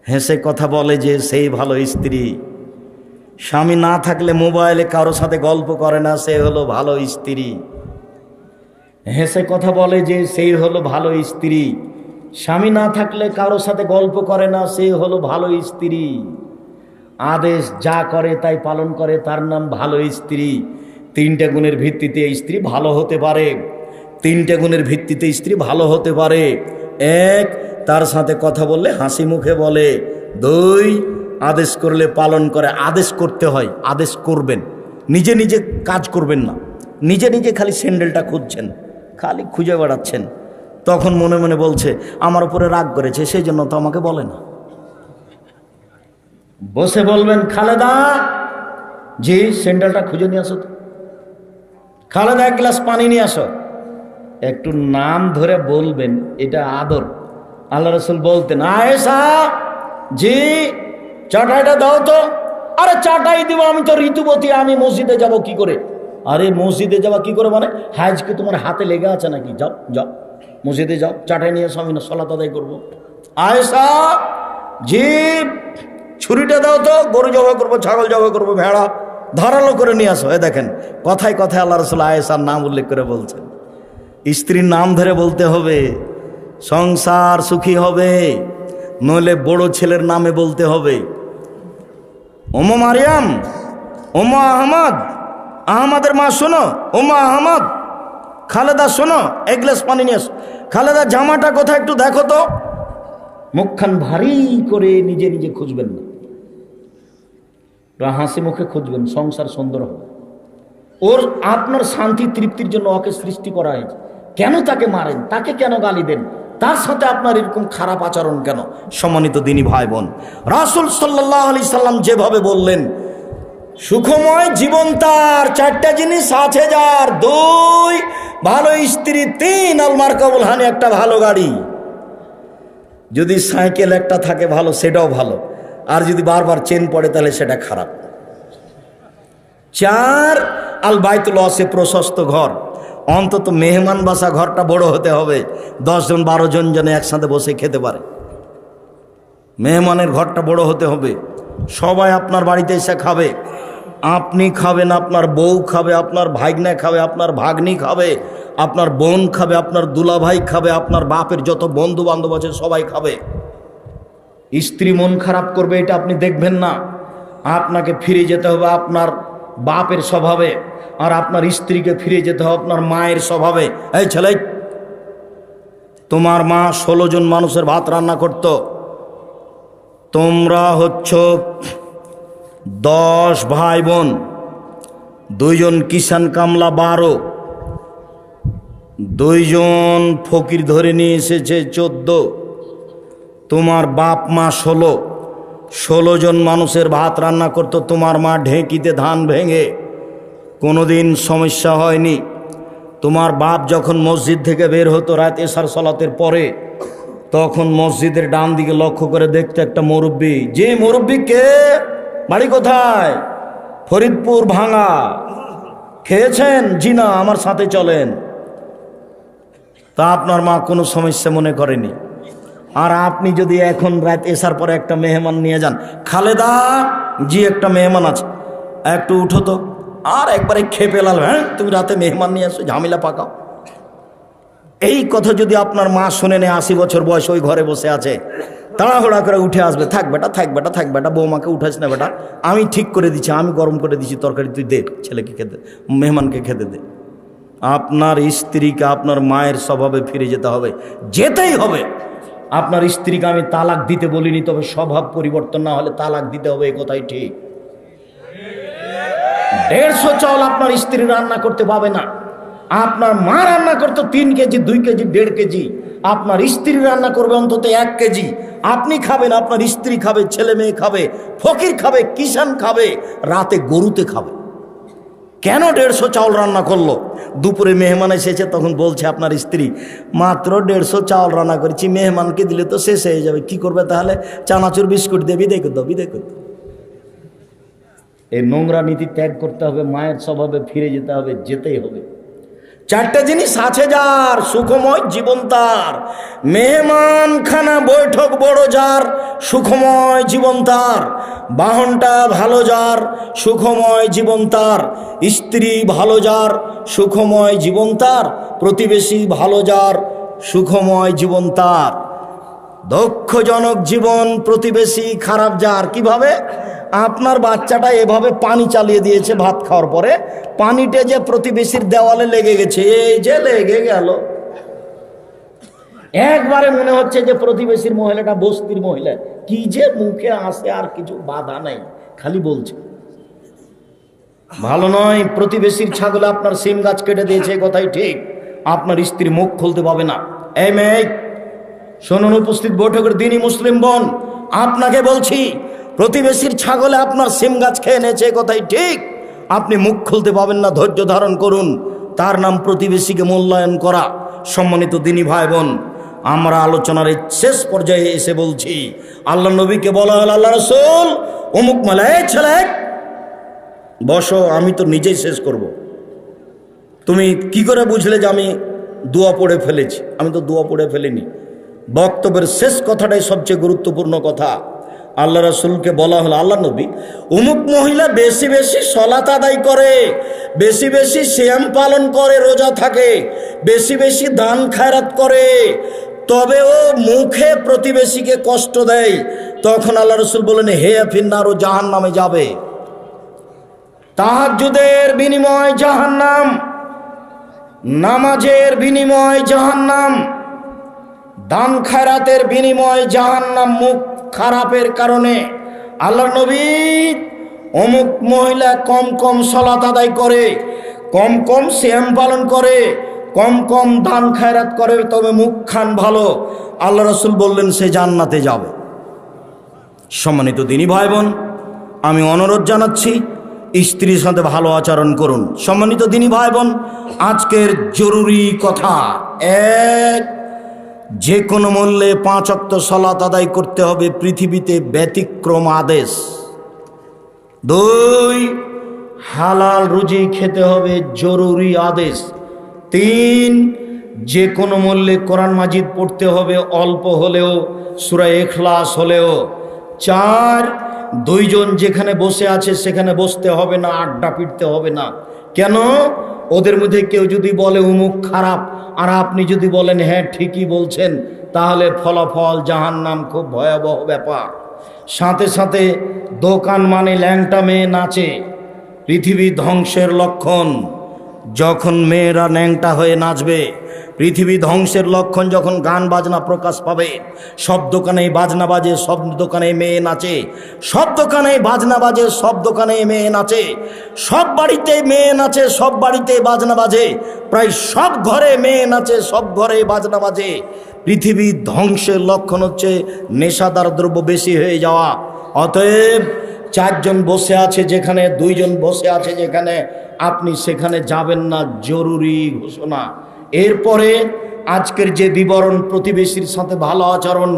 হেসে কথা বলে যে সেই ভালো স্ত্রী। স্বামী না থাকলে মোবাইলে কারো সাথে গল্প করে না, সে হলো ভালো স্ত্রী। হেসে কথা বলে যে সেই হলো ভালো স্ত্রী। স্বামী না থাকলে কারো সাথে গল্প করে না, সে হলো ভালো স্ত্রী। আদেশ যা করে তাই পালন করে, তার নাম ভালো স্ত্রী। 3টা গুণের ভিত্তিতে স্ত্রী ভালো হতে পারে। 3টা গুণের ভিত্তিতে স্ত্রী ভালো হতে পারে। 1, তার সাথে কথা বললে হাসি মুখে বলে। 2, আদেশ করলে পালন করে। আদেশ করতে হয়, আদেশ করবেন, নিজে নিজে কাজ করবেন না। নিজে নিজে খালি স্যান্ডেলটা খুঁজছেন, খালি খুঁজে বেড়াচ্ছেন, তখন মনে মনে বলছে আমার উপরে রাগ করেছে, সেই জন্য তো আমাকে বলে না। বসে বলবেন, খালেদা জি স্যান্ডেলটা খুঁজে নিয়ে আসো তো। খালেদা 1 গ্লাস পানি নিয়ে আসো। একটু নাম ধরে বলবেন, এটা আদর। আল্লাহ রাসূল বলতেন, আয়েশা জি চাটাইটা দাও তো। আরে চাটাই দিব, আমি তো ঋতুবতী, আমি মসজিদে যাব কি করে? আরে মসজিদে যাওয়া কি করে মানে, হাজ কি তোমার হাতে লেগে আছে নাকি? যাও যাও মসজিদে যাও, চাটাই নিয়ে এসো, আমি না সালাত আদায় করবো। আয়েশা জি ছুরিটা দাও তো, গরু জবাই করবো, ছাগল জবাই করবো, ভেড়া ধারালো করে নিয়ে আসো। এ দেখেন, কথায় কথায় আল্লাহ রাসূল আয়েশার নাম উল্লেখ করে বলছেন। স্ত্রীর নাম ধরে বলতে হবে, সংসার সুখী হবে। নইলে বড় ছেলের নামে বলতে হবে, ওমা মারিয়াম, ওমা আহমদ, আহমদের মা শোনো, ওমা আহমদ, খালেদা শোনো 1 গ্লাস পানি নিয়ে আসো। খালেদা জামাটা কোথায় একটু দেখো তো। মুখখান ভারী করে নিজে নিজে খুঁজবেন না, হাসি মুখে খুঁজবেন, সংসার সুন্দর হবে। ওর আপনার শান্তি তৃপ্তির জন্য ওকে সৃষ্টি করা হয়েছে। কেন তাকে মারেন, তাকে কেন গালি দেন, তার সাথে আপনার এরকম খারাপ আচরণ কেন? সম্মানিত দিনী ভাই বোন, রাসূল সাল্লাল্লাহু আলাইহি সাল্লাম যেভাবে বললেন, সুখময় জীবন তার, 4টা জিনিস আছে যার। 2, ভালো স্ত্রী। 3, আলমারকাবুল হানি, একটা ভালো গাড়ি। যদি সাইকেল একটা থাকে ভালো, সেটাও ভালো। আর যদি বারবার চেন পড়ে তাহলে সেটা খারাপ। 4, আল বাইতুল ওয়াসি, প্রশস্ত ঘর। অন্তত মেহমান বাসা ঘরটা বড় হতে হবে, 10 জন 12 জন যেন একসাথে বসে খেতে পারে। মেহমানের ঘরটা বড় হতে হবে, সবাই আপনার বাড়িতে এসে খাবে। আপনি খাবেন, আপনার বউ খাবে, আপনার ভাগ্নে খাবে, আপনার ভাগ্নি খাবে, আপনার বোন খাবে, আপনার দুলাভাই খাবে, আপনার বাপের যত বন্ধু বান্ধব আছে সবাই খাবে। স্ত্রী মন খারাপ করবে এটা আপনি দেখবেন না। আপনাকে ফিরে যেতে হবে আপনার বাপের স্বভাবে, আর আপনার স্ত্রীকে ফিরে যেতে হবে আপনার মায়ের স্বভাবে। এই ছেলে, তোমার মা 16 জন মানুষের ভাত রান্না করত, তোমরা হচ্ছ 10 ভাই বোন, 2 জন কিষান কামলা 12, 2 জন ফকির ধরে নিয়ে এসেছে 14, তোমার বাপ মা 16 জন মানুষের ভাত রান্না করতো তোমার মা ঢেঁকিতে ধান ভেঙে, কোনোদিন সমস্যা হয়নি। তোমার বাপ যখন মসজিদ থেকে বের হতো রাত এশার সালাতের পরে, তখন মসজিদের ডান দিকে লক্ষ্য করে দেখতো একটা মুরব্বি। যে মুরব্বি কে, বাড়ি কোথায়? ফরিদপুর ভাঙা। খেয়েছেন? জি না, আমার সাথে চলেন। তা আপনার মা কোনো সমস্যা মনে করেনি। আর আপনি যদি এখন রাত এসার পরে একটা মেহমান নিয়ে যান, খালেদা জি একটা মেহমান আছে, একটু উঠো তো, আর একবারে খেপে লাল, হ্যাঁ তুমি রাতে মেহমান নিয়ে আসো, ঝামেলা পাকাও। এই কথা যদি আপনার মা শুনে নেয়, 80 বছর বয়স ওই ঘরে বসে আছে, তাড়াহুড়া করে উঠে আসবে, থাক বেটা থাক বেটা থাক বেটা, বৌমাকে উঠাস না বেটা, আমি ঠিক করে দিচ্ছি, আমি গরম করে দিচ্ছি তরকারি, তুই দে ছেলেকে খেতে, মেহমানকে খেতে দে। আপনার স্ত্রীকে আপনার মায়ের স্বভাবে ফিরে যেতে হবে, যেতেই হবে। আপনার স্ত্রীকে আমি তালাক দিতে বলিনি, তবে স্বভাব পরিবর্তন না হলে তালাক দিতে হবে, এই কথাই ঠিক। 150 চাউল আপনার স্ত্রী রান্না করতে পাবে না। আপনার মা রান্না করতো 3 কেজি 2 কেজি 1.5 কেজি, আপনার স্ত্রী রান্না করবে অন্তত 1 কেজি। আপনি খাবেন, আপনার স্ত্রী খাবে, ছেলে মেয়ে খাবে, ফকির খাবে, কিষান খাবে, রাতে গরুতে খাবে। কেন 150 চাউল রান্না করলো? দুপুরে মেহমান এসেছে, তখন বলছে আপনার স্ত্রী, মাত্র 150 চাউল রান্না করেছি, মেহমানকে দিলে তো শেষ হয়ে যাবে, কি করবে তাহলে? চানাচুর বিস্কুট দিয়ে বিদায় করে দাও, বিদায় করে দাও। এই নোংরা নীতি ত্যাগ করতে হবে, মায়ের স্বভাবে ফিরে যেতে হবে, যেতেই হবে। 4টে জিনিস আছে যার, সুখময় জীবন তার। মেহমানখানা বৈঠক বড় যার, সুখময় জীবন তার। বাহনটা ভালো যার, সুখময় জীবন তার। স্ত্রী ভালো যার, সুখময় জীবন তার। প্রতিবেশী ভালো যার, সুখময় জীবন তার। দুঃখজনক জীবন প্রতিবেশী খারাপ যার। কিভাবে? আপনার বাচ্চাটা এভাবে পানি চালিয়ে দিয়েছে ভাত খাওয়ার পরে, পানিটা যে প্রতিবেশীর দেওয়ালে লেগে গেছে, এই যে লেগে গেল, একবারে মনে হচ্ছে যে প্রতিবেশীর মহিলাটা বস্তির মহিলা, কি যে মুখে আসে, আর কিছু বাধা নাই, খালি বলছে। ভালো নয়। প্রতিবেশীর ছাগলে আপনার সিম গাছ কেটে দিয়েছে, কথাই ঠিক। আপনার স্ত্রী মুখ খুলতে পাবে না। এই মেয়ে শুনুন, উপস্থিত বৈঠকের দিনই মুসলিম বোন, আপনাকে বলছি, প্রতিবেশীর ছাগলে আপনার সিম গাছ খেয়ে নিয়েছে, কথাই ঠিক। আপনি মুখ খুলতে পাবেন না, ধৈর্য ধারণ করুন। তার নাম প্রতিবেশীকে মূল্যায়ন করা। সম্মানিত দিনী ভাই বোন, আমরা আলোচনার এই শেষ পর্যায়ে এসে বলছি, আল্লাহ নবীকে বলা হল, আল্লাহ রাসূল অমুক মেলায় ছেলে বসো, আমি তো নিজেই শেষ করব। তুমি কি করে বুঝলে যে আমি দোয়া পড়ে ফেলেছি? আমি তো দোয়া পড়ে ফেলিনি। বক্তব্যের শেষ কথাটাই সবচেয়ে গুরুত্বপূর্ণ কথা। আল্লাহ রাসূলকে বলা হলো, আল্লাহ নবী অমুক মহিলা বেশি বেশি সলাত আদায় করে, বেশি বেশি সিয়াম পালন করে, রোজা থাকে, বেশি বেশি দান খায়রাত করে, তবে ও মুখে প্রতিবেশীকে কষ্ট দেয়। তখন আল্লাহ রাসূল বলেন, হে ফিন্নার, ও জাহান্নামে যাবে। তাহাজ্জুদের বিনিময় জাহান্নাম, নামাজের বিনিময় জাহান্নাম, দান খায়রাতের বিনিময় জাহান্নাম, মুখ খারাপের কারণে। আল্লাহর নবী অমুক মহিলা কম কম সালাত আদায় করে, কম কম সিয়াম পালন করে, কম কম দান খায়রাত করে, তবে মুখ খান ভালো, আল্লাহ রাসূল বললেন সে জান্নাতে যাবে। সম্মানিত দিনী ভাই বোন, আমি অনুরোধ জানাচ্ছি, স্ত্রীর সাথে ভালো আচরণ করুন। সম্মানিত দিনী ভাই বোন, আজকের জরুরি কথা, এক, যে কোনো মূল্যে 5 ওয়াক্ত সালাত আদায় করতে হবে, পৃথিবীতে ব্যতিক্রম আদেশ। 2, হালাল রুজি খেতে হবে, জরুরি আদেশ। 3, যে কোনো মূল্যে কোরআন মাজিদ পড়তে হবে, অল্প হলেও, সূরা ইখলাস হলেও। 4, 2 জন যেখানে বসে আছে সেখানে বসতে হবে না, আড্ডা পিটতে হবে না। কেন? ওদের মধ্যে কেউ যদি বলে অমুক খারাপ, আর আপনি যদি বলেন হ্যাঁ ঠিকই বলছেন, তাহলে ফলাফল জাহান্নাম, খুব ভয়াবহ ব্যাপার। সাথে সাথে দোকান মানে ল্যাংটা মেয়ে নাচে, পৃথিবী ধ্বংসের লক্ষণ। যখন মেয়েরা ন্যাংটা হয়ে নাচবে, পৃথিবী ধ্বংসের লক্ষণ। যখন গান বাজনা প্রকাশ পাবে, সব দোকানেই বাজনা বাজে, সব দোকানে মেয়ে নাচে, সব দোকানে বাজনা বাজে, সব দোকানে মেয়ে নাচে, সব বাড়িতে মেয়ে নাচে, সব বাড়িতে বাজনা বাজে, প্রায় সব ঘরে মেয়ে নাচে, সব ঘরে বাজনা বাজে। পৃথিবী ধ্বংসের লক্ষণ হচ্ছে নেশাদার দ্রব্য বেশি হয়ে যাওয়া। অতএব 4 জন বসে আছে যেখানে, 2 জন বসে আছে যেখানে, আপনি সেখানে যাবেন না, জরুরি ঘোষণা। এরপরে আজকের যে বিবরণ, প্রতিবেশীর সাথে ভালো আচরণ,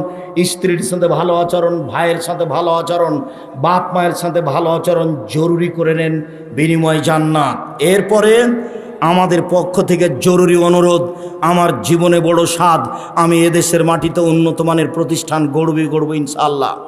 স্ত্রীর সাথে ভালো আচরণ, ভাইয়ের সাথে ভালো আচরণ, বাপ মায়ের সাথে ভালো আচরণ জরুরি করে নেন, বিনিময় জান্নাত। এরপরে আমাদের পক্ষ থেকে জরুরি অনুরোধ, আমার জীবনে বড় স্বাদ, আমি এদেশের মাটিতে উন্নত মানের প্রতিষ্ঠান গড়বই ইনশাআল্লাহ।